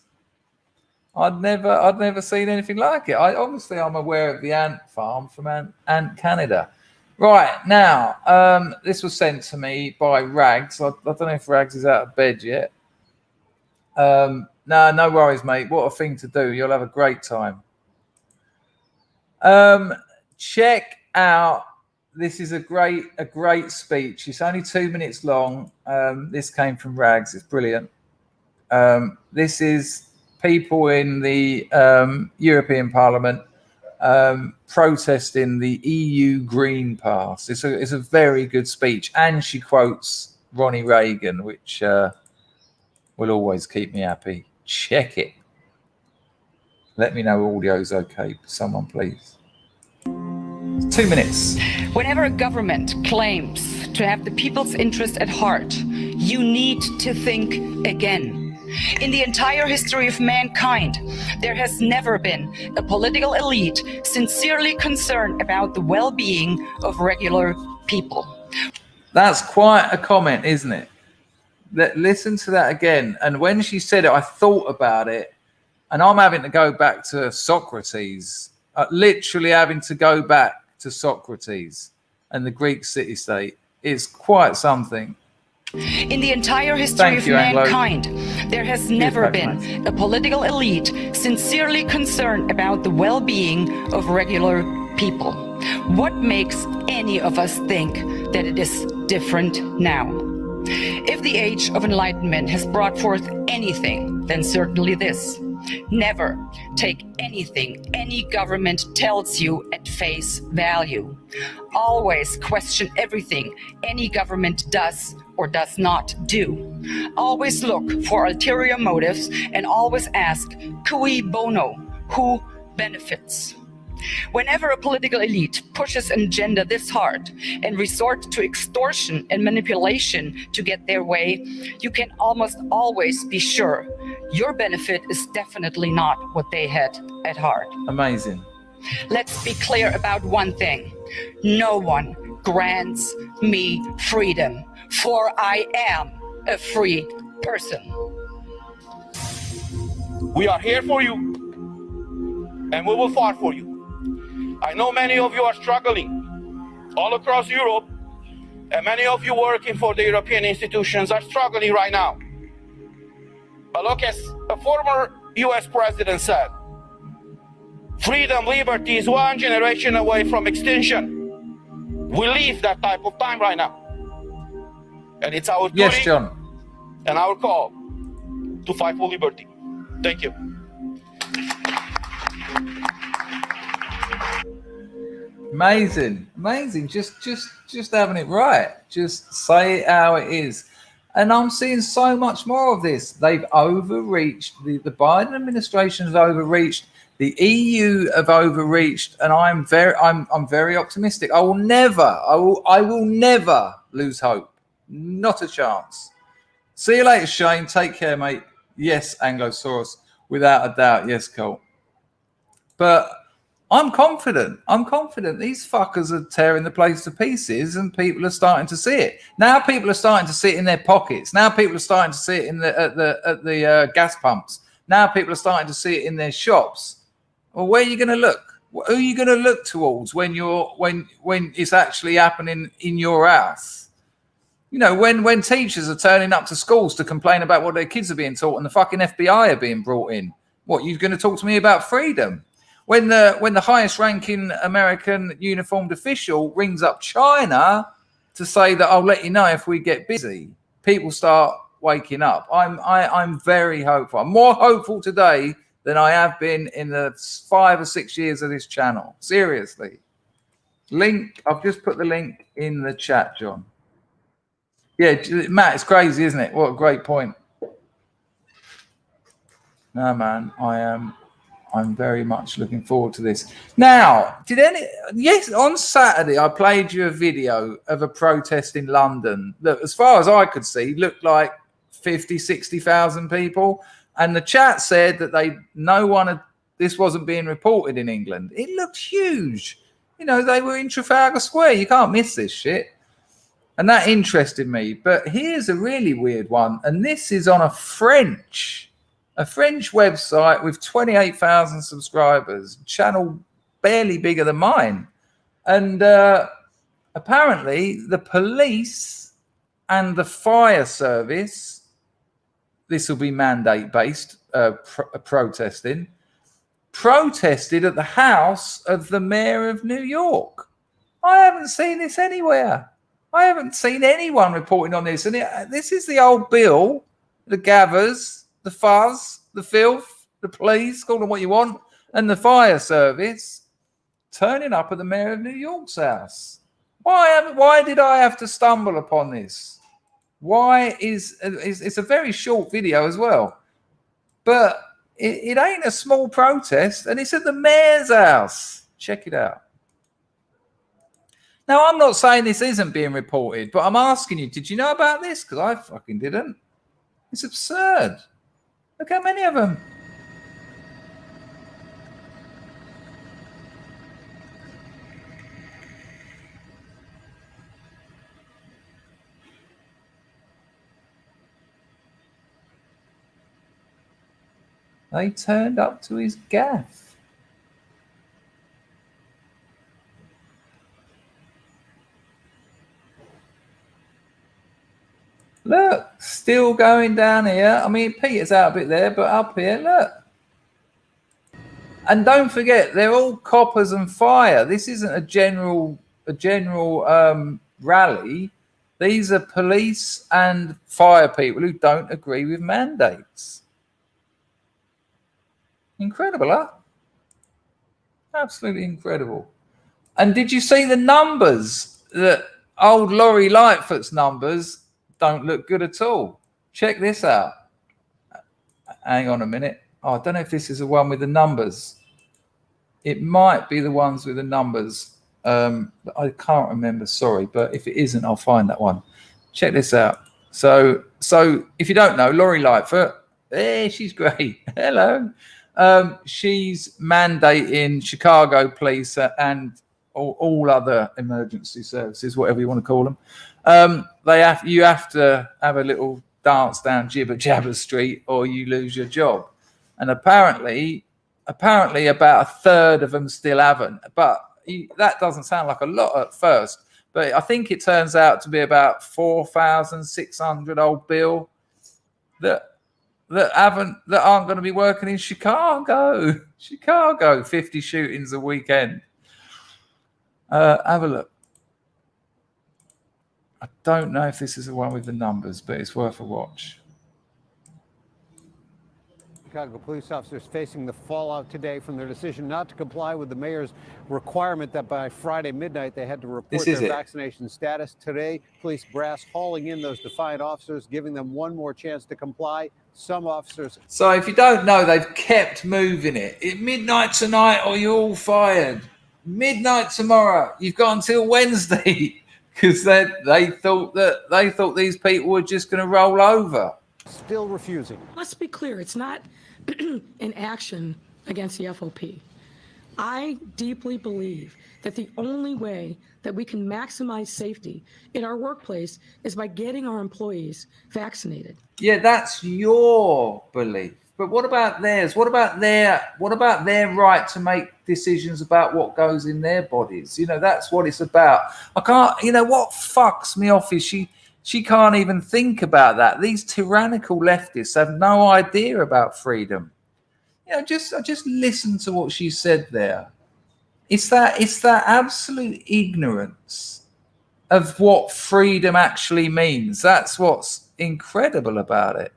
I'd never seen anything like it. I'm aware of the ant farm from Ant Canada. Right, now, this was sent to me by Rags. I don't know if Rags is out of bed yet. No worries, mate. What a thing to do. You'll have a great time. Check out, this is a great speech. It's only 2 minutes long. This came from Rags. It's brilliant. This is people in the European Parliament protesting the EU Green Pass. It's a very good speech, and she quotes Ronnie Reagan, which will always keep me happy. Check it. Let me know audio's okay. Someone, please. 2 minutes. Whenever a government claims to have the people's interest at heart, you need to think again. In the entire history of mankind, there has never been a political elite sincerely concerned about the well-being of regular people. That's quite a comment, isn't it? Listen to that again. And when she said it, I thought about it, and I'm having to go back to Socrates, literally having to go back to Socrates and the Greek city-state. It's quite something. In the entire history of mankind, there has never been a political elite sincerely concerned about the well-being of regular people. What makes any of us think that it is different now? If the age of enlightenment has brought forth anything, then certainly this. Never take anything any government tells you at face value. Always question everything any government does or does not do. Always look for ulterior motives and always ask cui bono, who benefits. Whenever a political elite pushes an agenda this hard and resort to extortion and manipulation to get their way, you can almost always be sure your benefit is definitely not what they had at heart. Amazing. Let's be clear about one thing. No one grants me freedom, for I am a free person. We are here for you, and we will fight for you. I know many of you are struggling all across Europe, and many of you working for the European institutions are struggling right now. But look, as a former US president said, freedom, liberty is one generation away from extinction. We live that type of time right now. And it's our duty and our call to fight for liberty. Thank you. Amazing, amazing. Just having it right. Just say it how it is. And I'm seeing so much more of this. They've overreached. The Biden administration has overreached. The EU have overreached, and I'm very optimistic. I will never lose hope. Not a chance. See you later, Shane. Take care, mate. Yes, Anglosaurus, without a doubt. Yes, Cole. But I'm confident. These fuckers are tearing the place to pieces, and people are starting to see it. Now people are starting to see it in their pockets. Now people are starting to see it at the gas pumps. Now people are starting to see it in their shops. Well, where are you going to look? Who are you going to look towards when it's actually happening in your house? You know, when teachers are turning up to schools to complain about what their kids are being taught, and the fucking FBI are being brought in. What, you're going to talk to me about freedom? When the highest ranking American uniformed official rings up China to say that I'll let you know if we get busy, people start waking up. I'm very hopeful. I'm more hopeful today than I have been in the 5 or 6 years of this channel. Seriously. Link, I've just put the link in the chat, John. Yeah, Matt, it's crazy, isn't it? What a great point. No, man, I'm very much looking forward to this. Now, yes, on Saturday, I played you a video of a protest in London that, as far as I could see, looked like 50, 60,000 people. And the chat said that this wasn't being reported in England. It looked huge. You know, they were in Trafalgar Square. You can't miss this shit. And that interested me. But here's a really weird one. And this is on a French website with 28,000 subscribers, channel barely bigger than mine. And apparently the police and the fire service, this will be mandate-based protested at the house of the mayor of New York. I haven't seen this anywhere. I haven't seen anyone reporting on this. And this is the old bill, the gathers, the fuzz, the filth, the police, call them what you want, and the fire service turning up at the mayor of New York's house. Why did I have to stumble upon this? It's a very short video as well, but it ain't a small protest, and it's at the mayor's house. Check it out. Now, I'm not saying this isn't being reported, but I'm asking you, did you know about this? Because I fucking didn't. It's absurd. Look how many of them. They turned up to his gaff. Look, still going down here. I mean, Peter's out a bit there, but up here, look. And don't forget, they're all coppers and fire. This isn't a general rally. These are police and fire people who don't agree with mandates. Incredible, huh? Absolutely incredible. And did you see the numbers? That old Laurie Lightfoot's numbers don't look good at all. Check this out. Hang on a minute. Oh, I don't know if this is the one with the numbers. It might be the ones with the numbers. I can't remember, sorry, but if it isn't, I'll find that one. Check this out. So if you don't know, Lori Lightfoot, she's great. Hello. She's mandating Chicago police and all other emergency services, whatever you want to call them. You have to have a little dance down Jibber Jabber Street or you lose your job. And apparently about a third of them still haven't. But that doesn't sound like a lot at first. But I think it turns out to be about 4,600 old bill that aren't going to be working in Chicago. 50 shootings a weekend. Have a look. I don't know if this is the one with the numbers, but it's worth a watch. Chicago police officers facing the fallout today from their decision not to comply with the mayor's requirement that by Friday midnight they had to report their vaccination status. Today, police brass hauling in those defiant officers, giving them one more chance to comply. Some officers. So if you don't know, they've kept moving it. At midnight tonight or you're all fired. Midnight tomorrow. You've got until Wednesday because they thought these people were just going to roll over. Still refusing. Let's be clear, it's not an action against the FOP. I deeply believe that the only way that we can maximize safety in our workplace is by getting our employees vaccinated. Yeah, that's your belief. But what about theirs? What about their right to make decisions about what goes in their bodies? You know, that's what it's about. I can't, what fucks me off is she can't even think about that. These tyrannical leftists have no idea about freedom. Just listen to what she said there. It's that absolute ignorance of what freedom actually means. That's what's incredible about it.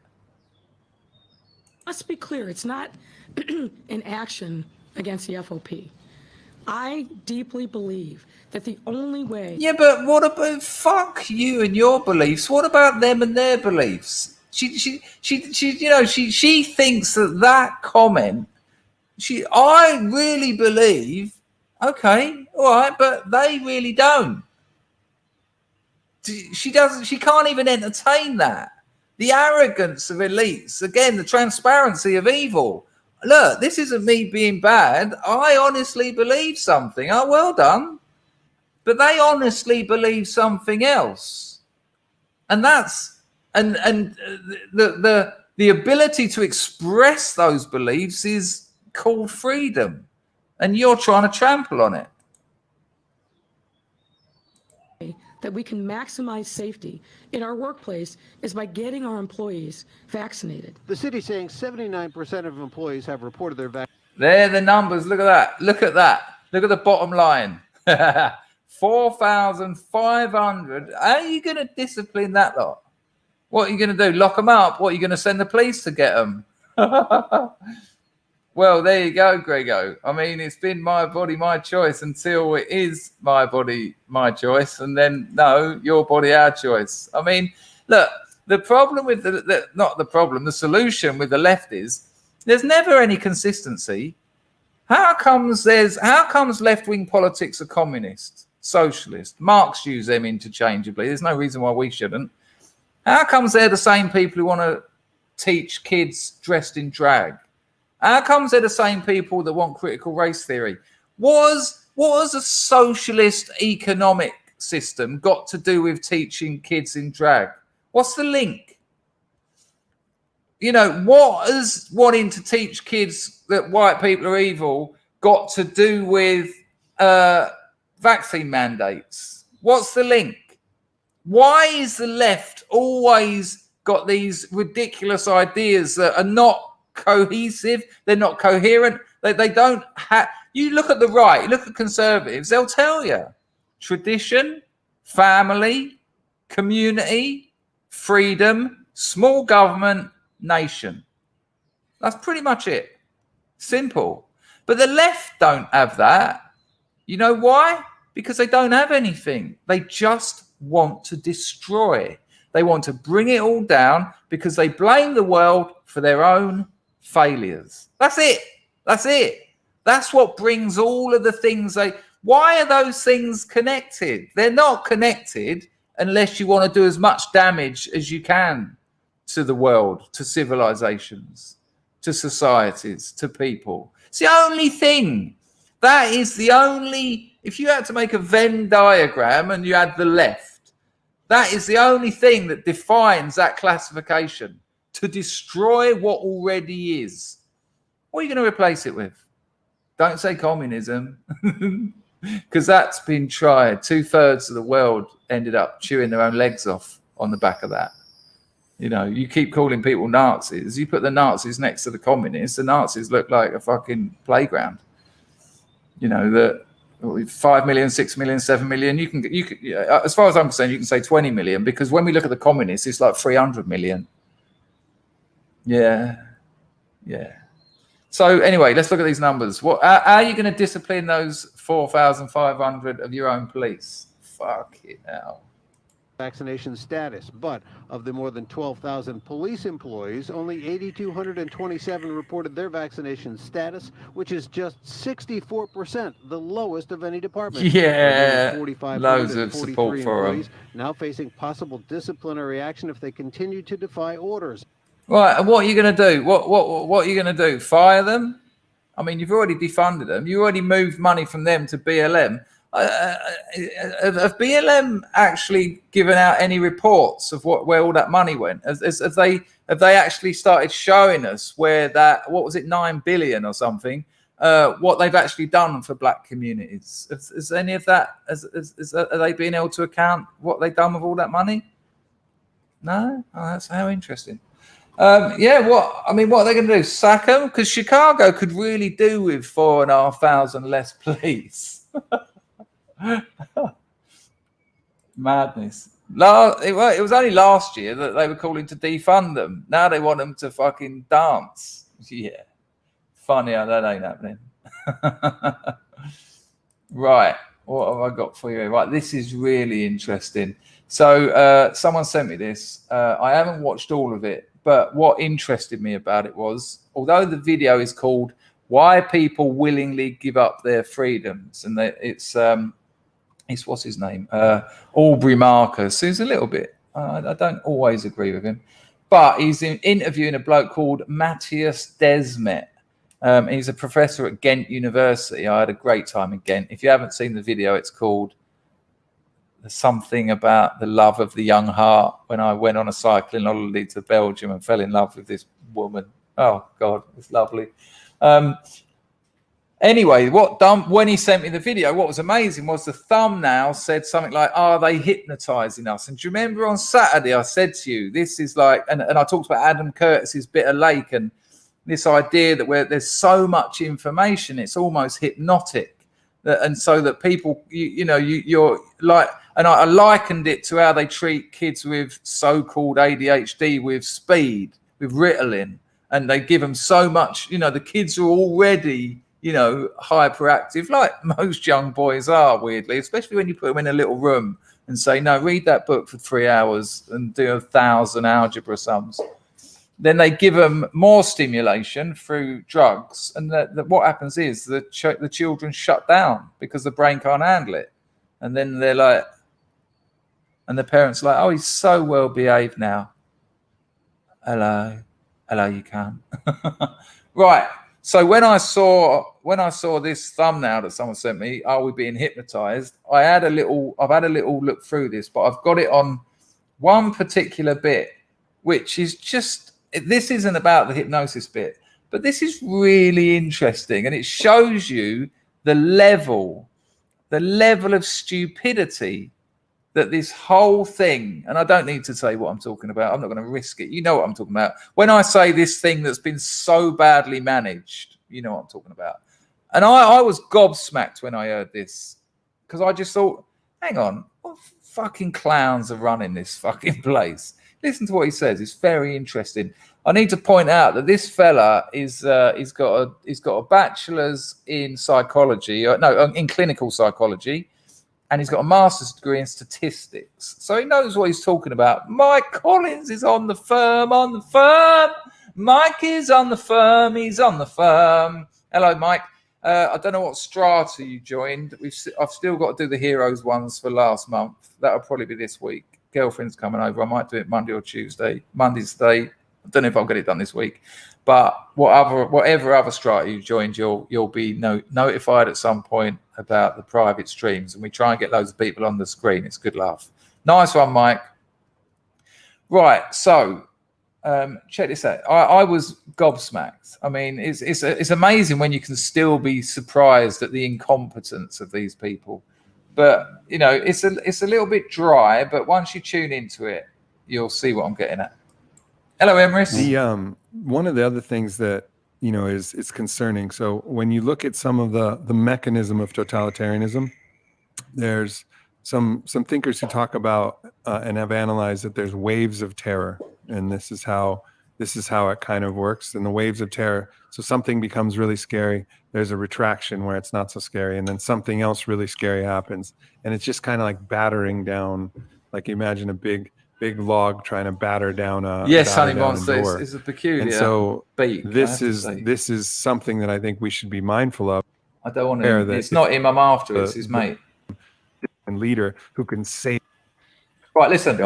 Let's be clear, it's not an action against the FOP. I deeply believe that the only way. Yeah, but what about fuck you and your beliefs? What about them and their beliefs? She thinks that comment. I really believe. Okay, all right, but they really don't. She doesn't. She can't even entertain that. The arrogance of elites. Again, the transparency of evil. Look, this isn't me being bad. I honestly believe something. Oh, well done. But they honestly believe something else. And that's the ability to express those beliefs is called freedom. And you're trying to trample on it. That we can maximize safety in our workplace is by getting our employees vaccinated. The city saying 79% of employees have reported their vaccine. There are the numbers. Look at that. Look at the bottom line. 4,500. How are you going to discipline that lot? What are you going to do? Lock them up? What are you going to send the police to get them? Well, there you go, Grego. I mean, it's been my body, my choice until it is my body, my choice. And then, no, your body, our choice. I mean, look, the problem with the solution with the left is there's never any consistency. How comes left-wing politics are communist, socialist? Marx used them interchangeably. There's no reason why we shouldn't. How comes they're the same people who want to teach kids dressed in drag? How comes they're the same people that want critical race theory? What has a socialist economic system got to do with teaching kids in drag? What's the link? What has wanting to teach kids that white people are evil got to do with vaccine mandates? What's the link? Why is the left always got these ridiculous ideas that are not cohesive? They're not coherent. They don't have. You look at the right, you look at conservatives, they'll tell you tradition, family, community, freedom, small government, nation. That's pretty much it. Simple. But the left don't have that. You know why? Because they don't have anything. They just want to destroy. They want to bring it all down because they blame the world for their own failures. That's it. That's what brings all of the things why are those things connected? They're not connected unless you want to do as much damage as you can to the world, to civilizations, to societies, to people. It's the only thing. That is the only, if you had to make a Venn diagram and you had the left, that is the only thing that defines that classification, to destroy what already is. What are you going to replace it with? Don't say communism, because that's been tried. 2/3 of the world ended up chewing their own legs off on the back of that. You know, you keep calling people Nazis. You put the Nazis next to the communists, the Nazis look like a fucking playground. You know, that 5 million, 6 million, 7 million. You can, as far as I'm concerned, you can say 20 million, because when we look at the communists, it's like 300 million. Yeah. So anyway, let's look at these numbers. How are you going to discipline those 4,500 of your own police? Fuck it now. Vaccination status, but of the more than 12,000 police employees, only 8,227 reported their vaccination status, which is just 64%, the lowest of any department. Yeah, loads of support for them. Now facing possible disciplinary action if they continue to defy orders. Right, and what are you going to do? What are you going to do? Fire them? I mean, you've already defunded them. You already moved money from them to BLM. Have BLM actually given out any reports of where all that money went? Have they actually started showing us where that, what was it, 9 billion or something, what they've actually done for black communities? Is any of that, are they being able to account what they've done with all that money? No? Oh, that's how interesting. What are they going to do? Sack them? Because Chicago could really do with 4,500 less police. Madness. It was only last year that they were calling to defund them. Now they want them to fucking dance. Yeah. Funny how that ain't happening. Right. What have I got for you? Right. This is really interesting. So someone sent me this. I haven't watched all of it, but what interested me about it was, although the video is called "Why People Willingly Give Up Their Freedoms," and it's what's his name? Aubrey Marcus, who's a little bit, I don't always agree with him, but he's interviewing a bloke called Matthias Desmet. He's a professor at Ghent University. I had a great time in Ghent. If you haven't seen the video, it's called something about the love of the young heart, when I went on a cycling holiday to Belgium and fell in love with this woman. Oh God, it's lovely. Anyway, when he sent me the video, what was amazing was the thumbnail said something like, "Are they hypnotizing us?" And do you remember on Saturday I said to you, this is like, and I talked about Adam Curtis's Bitter Lake and this idea that where there's so much information, it's almost hypnotic, and so that people, you're like, and I likened it to how they treat kids with so-called ADHD with speed, with Ritalin, and they give them so much. The kids are already, hyperactive, like most young boys are, weirdly, especially when you put them in a little room and say, "No, read that book for 3 hours and do 1,000 algebra sums." Then they give them more stimulation through drugs, and what happens is the children shut down because the brain can't handle it, and then they're like, and the parents are like, "Oh, he's so well behaved now." Hello, you can. Right. So when I saw this thumbnail that someone sent me, "Are we being hypnotized?" I've had a little look through this, but I've got it on one particular bit, which is just, this isn't about the hypnosis bit, but this is really interesting, and it shows you the level of stupidity that this whole thing, and I don't need to say what I'm talking about. I'm not going to risk it. You know what I'm talking about. When I say this thing that's been so badly managed, you know what I'm talking about. And I was gobsmacked when I heard this, because I just thought, hang on, what fucking clowns are running this fucking place? Listen to what he says. It's very interesting. I need to point out that this fella he's got a bachelor's in psychology, in clinical psychology. And he's got a master's degree in statistics. So he knows what he's talking about. Mike Collins is on the firm. Mike is on the firm. He's on the firm. Hello, Mike. I don't know what strata you joined. I've still got to do the heroes ones for last month. That'll probably be this week. Girlfriend's coming over. I might do it Monday or Tuesday. Monday's the day. I don't know if I'll get it done this week. But whatever other strata you joined, you'll be notified at some point about the private streams, and we try and get loads of people on the screen. It's good laugh. Nice one, Mike. Right, so check this out. I was gobsmacked. I mean, it's amazing when you can still be surprised at the incompetence of these people. But you know, it's a little bit dry. But once you tune into it, you'll see what I'm getting at. Hello, Emrys. One of the other things that is concerning. So when you look at some of the mechanism of totalitarianism, there's some thinkers who talk about and have analyzed that there's waves of terror, and this is how it kind of works. And the waves of terror, so something becomes really scary, there's a retraction where it's not so scary, and then something else really scary happens, and it's just kind of like battering down, like imagine a big log trying to batter down a Honey Monster is a peculiar and so beat. This is something that I think we should be mindful of. I don't want to. It's not him I'm after. It's his mate and leader who can say. Right, listen.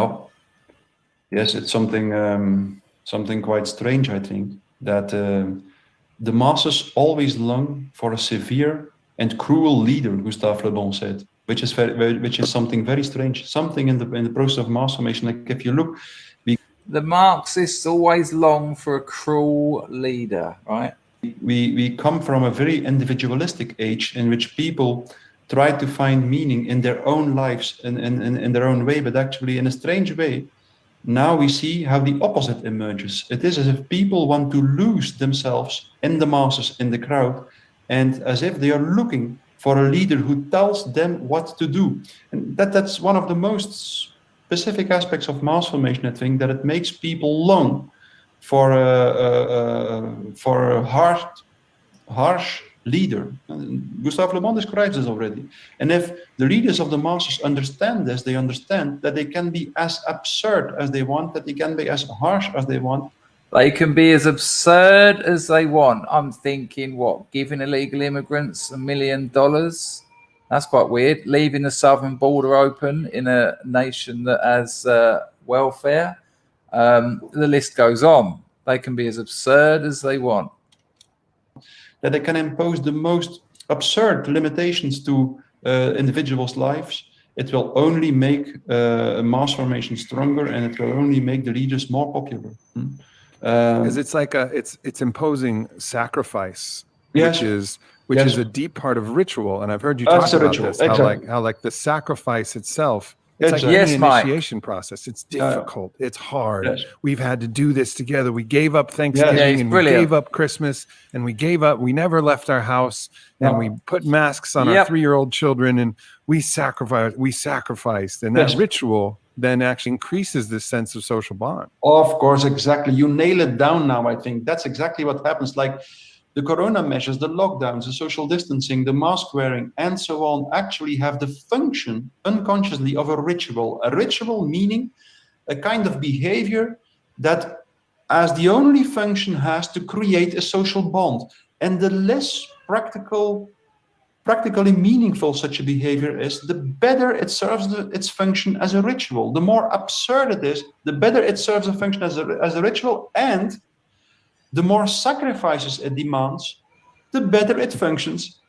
Yes, it's something quite strange. I think that the masses always long for a severe and cruel leader. Gustave Le Bon said. Which is something very strange. Something in the process of mass formation. Like if you look, the Marxists always long for a cruel leader, right? We come from a very individualistic age in which people try to find meaning in their own lives and in their own way, but actually in a strange way. Now we see how the opposite emerges. It is as if people want to lose themselves in the masses, in the crowd, and as if they are looking for a leader who tells them what to do. And that's one of the most specific aspects of mass formation, I think, that it makes people long for a harsh leader. And Gustave Le Bon describes this already. And if the leaders of the masses understand this, they understand that they can be as absurd as they want, that they can be as harsh as they want. They can be as absurd as they want. I'm thinking, giving illegal immigrants $1 million? That's quite weird. Leaving the southern border open in a nation that has welfare. The list goes on. They can be as absurd as they want. That they can impose the most absurd limitations to individuals' lives. It will only make mass formation stronger, and it will only make the leaders more popular. Because it's like it's imposing sacrifice, which is a deep part of ritual. And I've heard you talk about this, how like the sacrifice itself, it's like any initiation process. It's difficult. It's hard. Yes. We've had to do this together. We gave up Thanksgiving and we gave up Christmas and we never left our house and we put masks on our 3-year-old children and we sacrificed. And that ritual then actually increases this sense of social bond. Of course, exactly. You nail it down now, I think. That's exactly what happens. Like the corona measures, the lockdowns, the social distancing, the mask wearing, and so on actually have the function unconsciously of a ritual. A ritual meaning a kind of behavior that as the only function has to create a social bond. And the less practically meaningful such a behavior is, the better it serves its function as a ritual. The more absurd it is, the better it serves a function as a ritual, and the more sacrifices it demands, the better it functions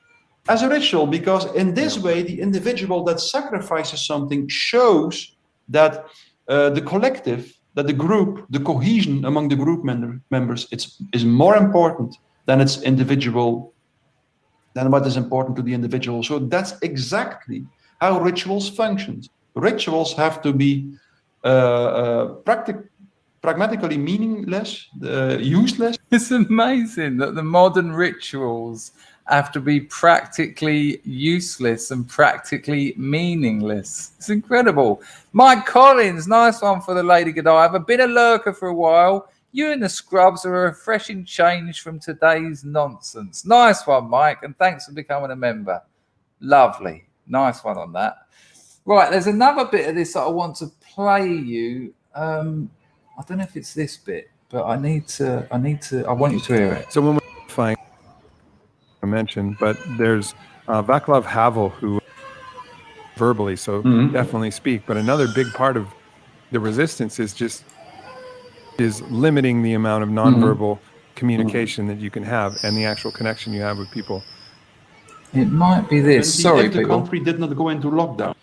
as a ritual. Because in this way, the individual that sacrifices something shows that the collective, that the group, the cohesion among the group members, is more important than its individual, than what is important to the individual. So that's exactly how rituals function. Rituals have to be pragmatically meaningless, useless. It's amazing that the modern rituals have to be practically useless and practically meaningless. It's incredible. Mike Collins, nice one for the Lady Godiva. I've been a lurker for a while. You and the Scrubs are a refreshing change from today's nonsense. Nice one, Mike, and thanks for becoming a member. Lovely. Nice one on that. Right, there's another bit of this that I want to play you. I don't know if it's this bit, but I want you to hear it. So when we're fine. I mentioned, but there's Václav Havel, who verbally, so definitely speak. But another big part of the resistance is limiting the amount of nonverbal communication that you can have and the actual connection you have with people. It might be this. Sorry, if the country did not go into lockdown,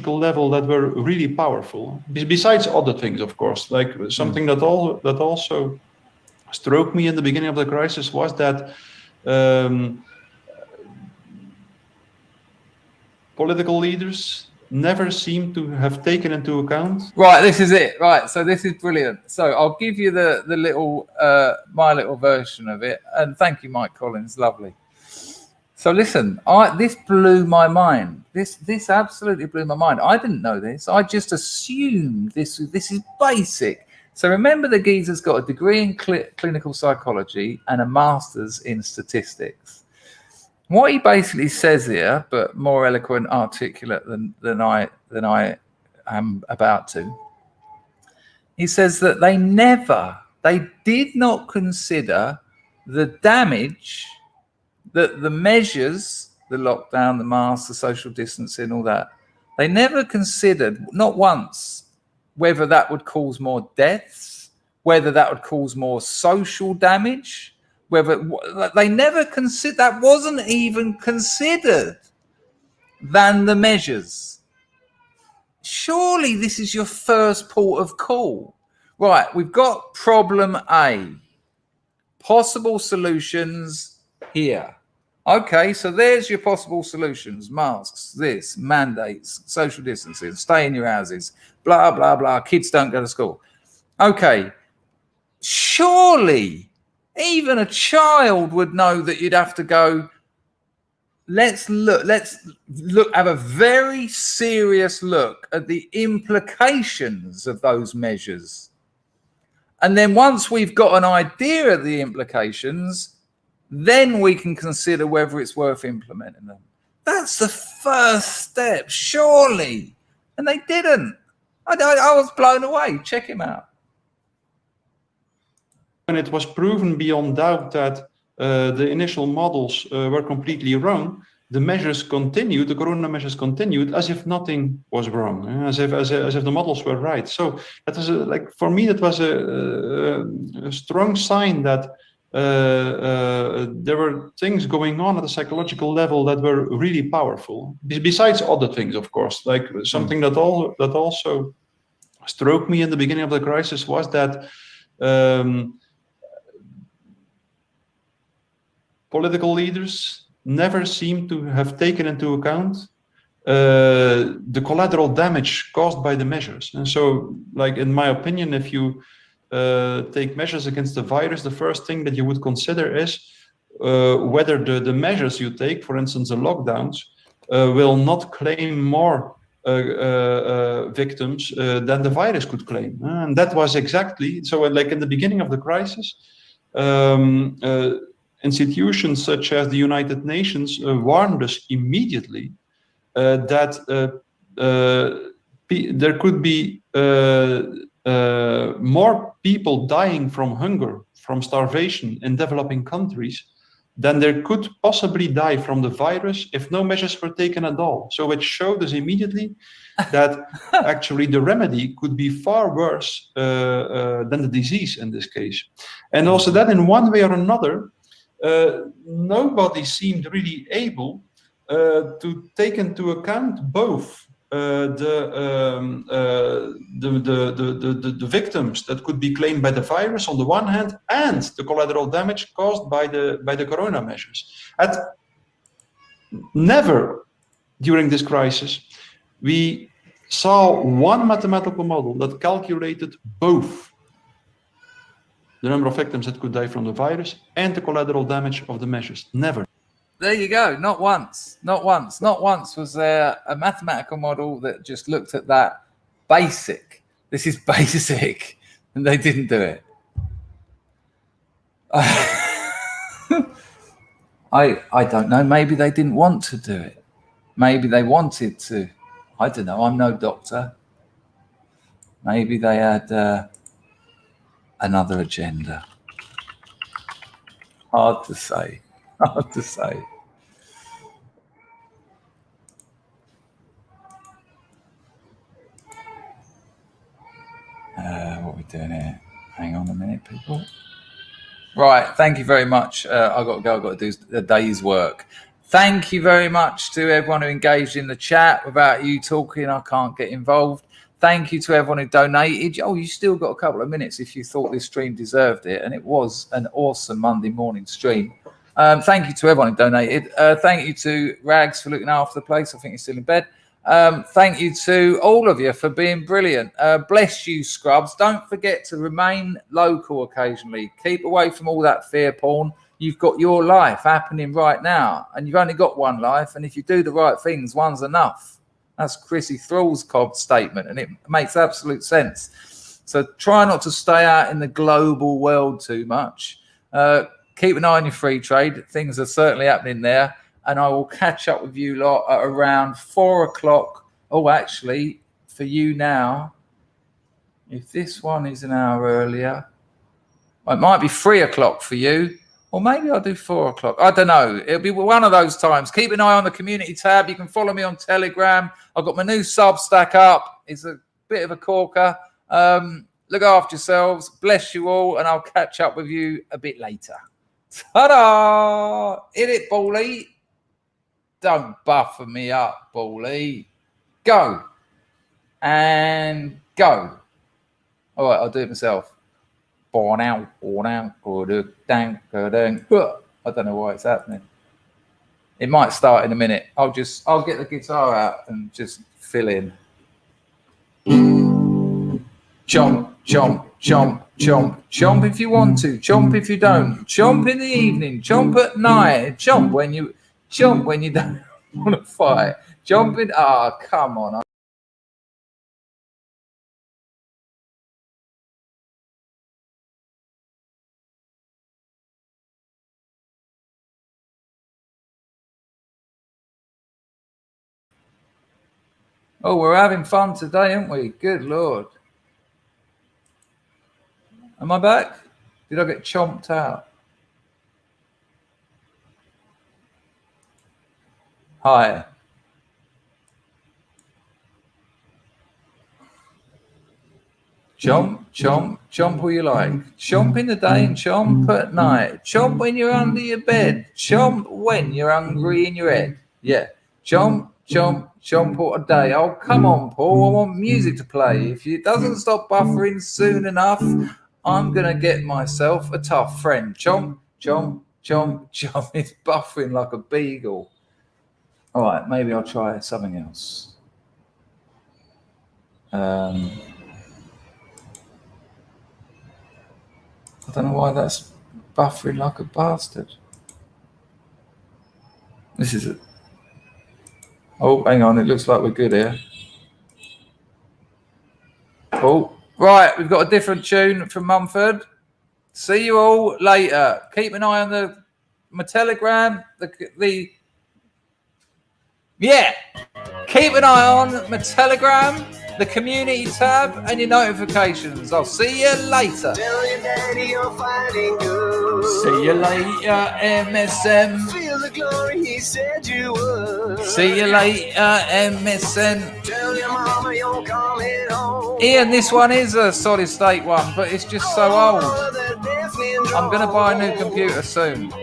level that were really powerful. Besides other things, of course, like something that also struck me in the beginning of the crisis was that political leaders never seem to have taken into account. Right, this is it. Right, so this is brilliant. So I'll give you the little my little version of it, and thank you, Mike Collins. Lovely. So listen, this blew my mind. This absolutely blew my mind. I didn't know this. I just assumed this is basic. So remember, the geezer's got a degree in clinical psychology and a master's in statistics. What he basically says here, but more eloquent, articulate than I am about to. He says that they did not consider the damage that the measures, the lockdown, the masks, the social distancing, all that, they never considered, not once, whether that would cause more deaths, whether that would cause more social damage, whether they never considered, that wasn't even considered than the measures. Surely this is your first port of call. Right, we've got problem A. Possible solutions here. Okay, so there's your possible solutions. Masks, this, mandates, social distancing, stay in your houses, blah, blah, blah. Kids don't go to school. Okay, surely even a child would know that you'd have to go, let's look, have a very serious look at the implications of those measures. And then once we've got an idea of the implications, then we can consider whether it's worth implementing them. That's the first step, surely. And they didn't. I was blown away. Check him out. When it was proven beyond doubt that the initial models were completely wrong, the measures continued, the corona measures continued as if nothing was wrong, as if the models were right. So that was for me, that was a strong sign that there were things going on at a psychological level that were really powerful. Besides other things, of course, like something that also struck me in the beginning of the crisis was that political leaders never seem to have taken into account the collateral damage caused by the measures. And so, like, in my opinion, if you take measures against the virus, the first thing that you would consider is whether the measures you take, for instance, the lockdowns, will not claim more victims than the virus could claim. And that was exactly, so like in the beginning of the crisis, institutions such as the United Nations warned us immediately that there could be more people dying from hunger, from starvation in developing countries than there could possibly die from the virus if no measures were taken at all. So it showed us immediately that actually the remedy could be far worse than the disease in this case. And also that in one way or another, nobody seemed really able to take into account both the victims that could be claimed by the virus on the one hand, and the collateral damage caused by the corona measures. Never during this crisis we saw one mathematical model that calculated both the number of victims that could die from the virus and the collateral damage of the measures. Never. There you go. Not once. Not once. Not once was there a mathematical model that just looked at that basic. This is basic. And they didn't do it. I don't know. Maybe they didn't want to do it. Maybe they wanted to. I don't know. I'm no doctor. Maybe they had another agenda. Hard to say. hard to say. What are we doing here? Hang on a minute, people. Right, thank you very much. I've got to go. I've got to do a day's work. Thank you very much to everyone who engaged in the chat. Without you talking, I can't get involved. Thank you to everyone who donated. Oh, you still got a couple of minutes if you thought this stream deserved it. And it was an awesome Monday morning stream. Thank you to everyone who donated. Thank you to Rags for looking after the place. I think he's still in bed. Thank you to all of you for being brilliant. Bless you, Scrubs. Don't forget to remain local occasionally. Keep away from all that fear porn. You've got your life happening right now, and you've only got one life. And if you do the right things, one's enough. That's Chrissy Thrall's statement, and it makes absolute sense. So try not to stay out in the global world too much. Keep an eye on your free trade. Things are certainly happening there. And I will catch up with you lot at around 4 o'clock. Oh, actually, for you now, if this one is an hour earlier, it might be 3 o'clock for you. Or maybe I'll do 4 o'clock. I don't know. It'll be one of those times. Keep an eye on the community tab. You can follow me on Telegram. I've got my new Substack up. It's a bit of a corker. Look after yourselves. Bless you all. And I'll catch up with you a bit later. Ta-da! Hit it, Ballie. Don't buffer me up, Ballie. Go. And go. All right, I'll do it myself. I don't know why it's happening. It might start in a minute. I'll get the guitar out and just fill in. Chomp, chomp, chomp, chomp, chomp if you want to, chomp if you don't, chomp in the evening, chomp at night, chomp when you don't want to fight, chomp in. Come on. Oh, we're having fun today, aren't we? Good Lord. Am I back? Did I get chomped out? Hi. Chomp, chomp, chomp all you like. Chomp in the day and chomp at night. Chomp when you're under your bed. Chomp when you're hungry in your head. Yeah. Chomp, chomp, chomp all day. Oh, come on, Paul. I want music to play. If it doesn't stop buffering soon enough, I'm going to get myself a tough friend. Chomp, chomp, chomp, chomp. It's buffering like a beagle. All right, maybe I'll try something else. I don't know why that's buffering like a bastard. This is it. Oh, hang on. It looks like we're good here. Oh, right. We've got a different tune from Mumford. See you all later. Keep an eye on my Telegram. Keep an eye on my Telegram, the community tab, and your notifications. I'll see you later. Tell your daddy you're fighting good. See you later, MSM. Feel the glory he said you would. See you later, MSN. Tell your mama you're coming home. Ian, this one is a solid state one, but it's just so old. I'm going to buy a new computer soon.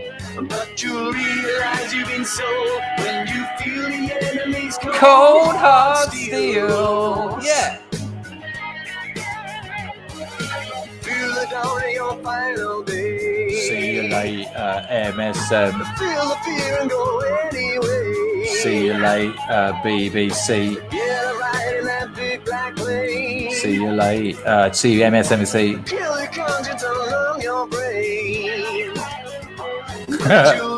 But you realize you've been sold when you feel the enemy's cold hard steel. Yeah. Feel the dawn of your final day. See you later, MSM. Feel the fear and go anyway. See you later, BBC. Get right in that big black plane. See you later. See you, MSNBC. Kill your conscience along your brain.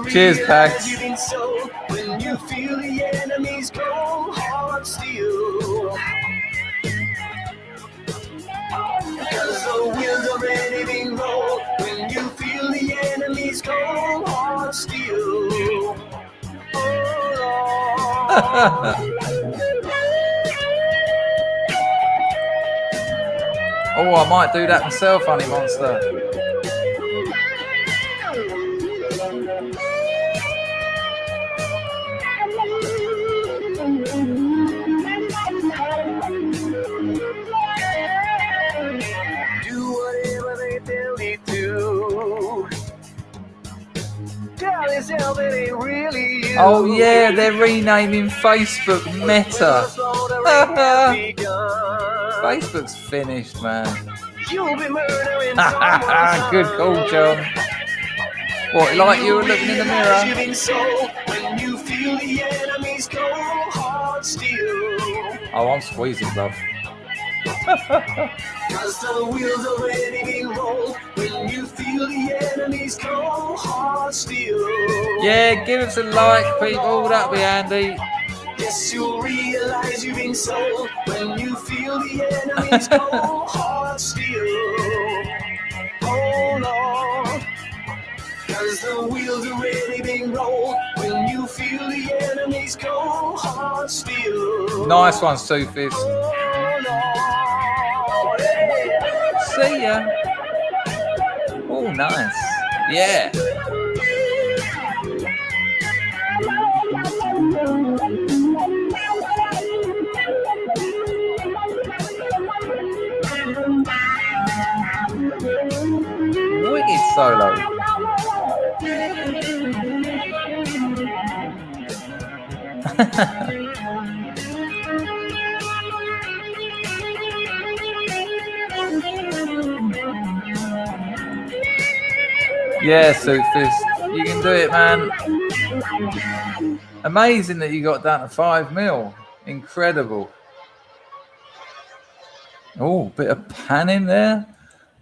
Cheers, Pax. You've been sold when you feel the enemy's cold hard steel. Cause the wheels already been rolled when you feel the enemy's cold hard steel. Oh, I might do that myself, Honey Monster. Tell yourself it ain't really you. Oh yeah, they're renaming Facebook Meta. Facebook's finished, man. You'll be murdering Good call, John. What, like you were looking in the mirror? When you feel the enemy's cold heart steel. Oh, I'm squeezing, love. Cause the wheels already been rolled. When you feel the enemy's cold heart steel. Yeah, give us a like, people. That'll be handy. Yes, you'll realize you've been sold when you feel the enemy's cold heart steel. Hold on, cause the wheels already been rolled when you feel the enemy's cold heart steel. Nice one, Sufis. See ya. Oh, nice. Yeah. Wicked solo. Yeah, Sufis, you can do it, man. Amazing that you got down to 5 mil. Incredible. Oh, bit of panning there.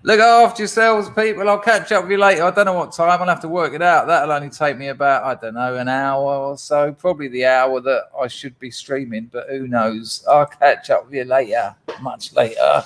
Look after yourselves, people. I'll catch up with you later. I don't know what time. I'll have to work it out. That'll only take me about, I don't know, an hour or so. Probably the hour that I should be streaming, but who knows? I'll catch up with you later. Much later.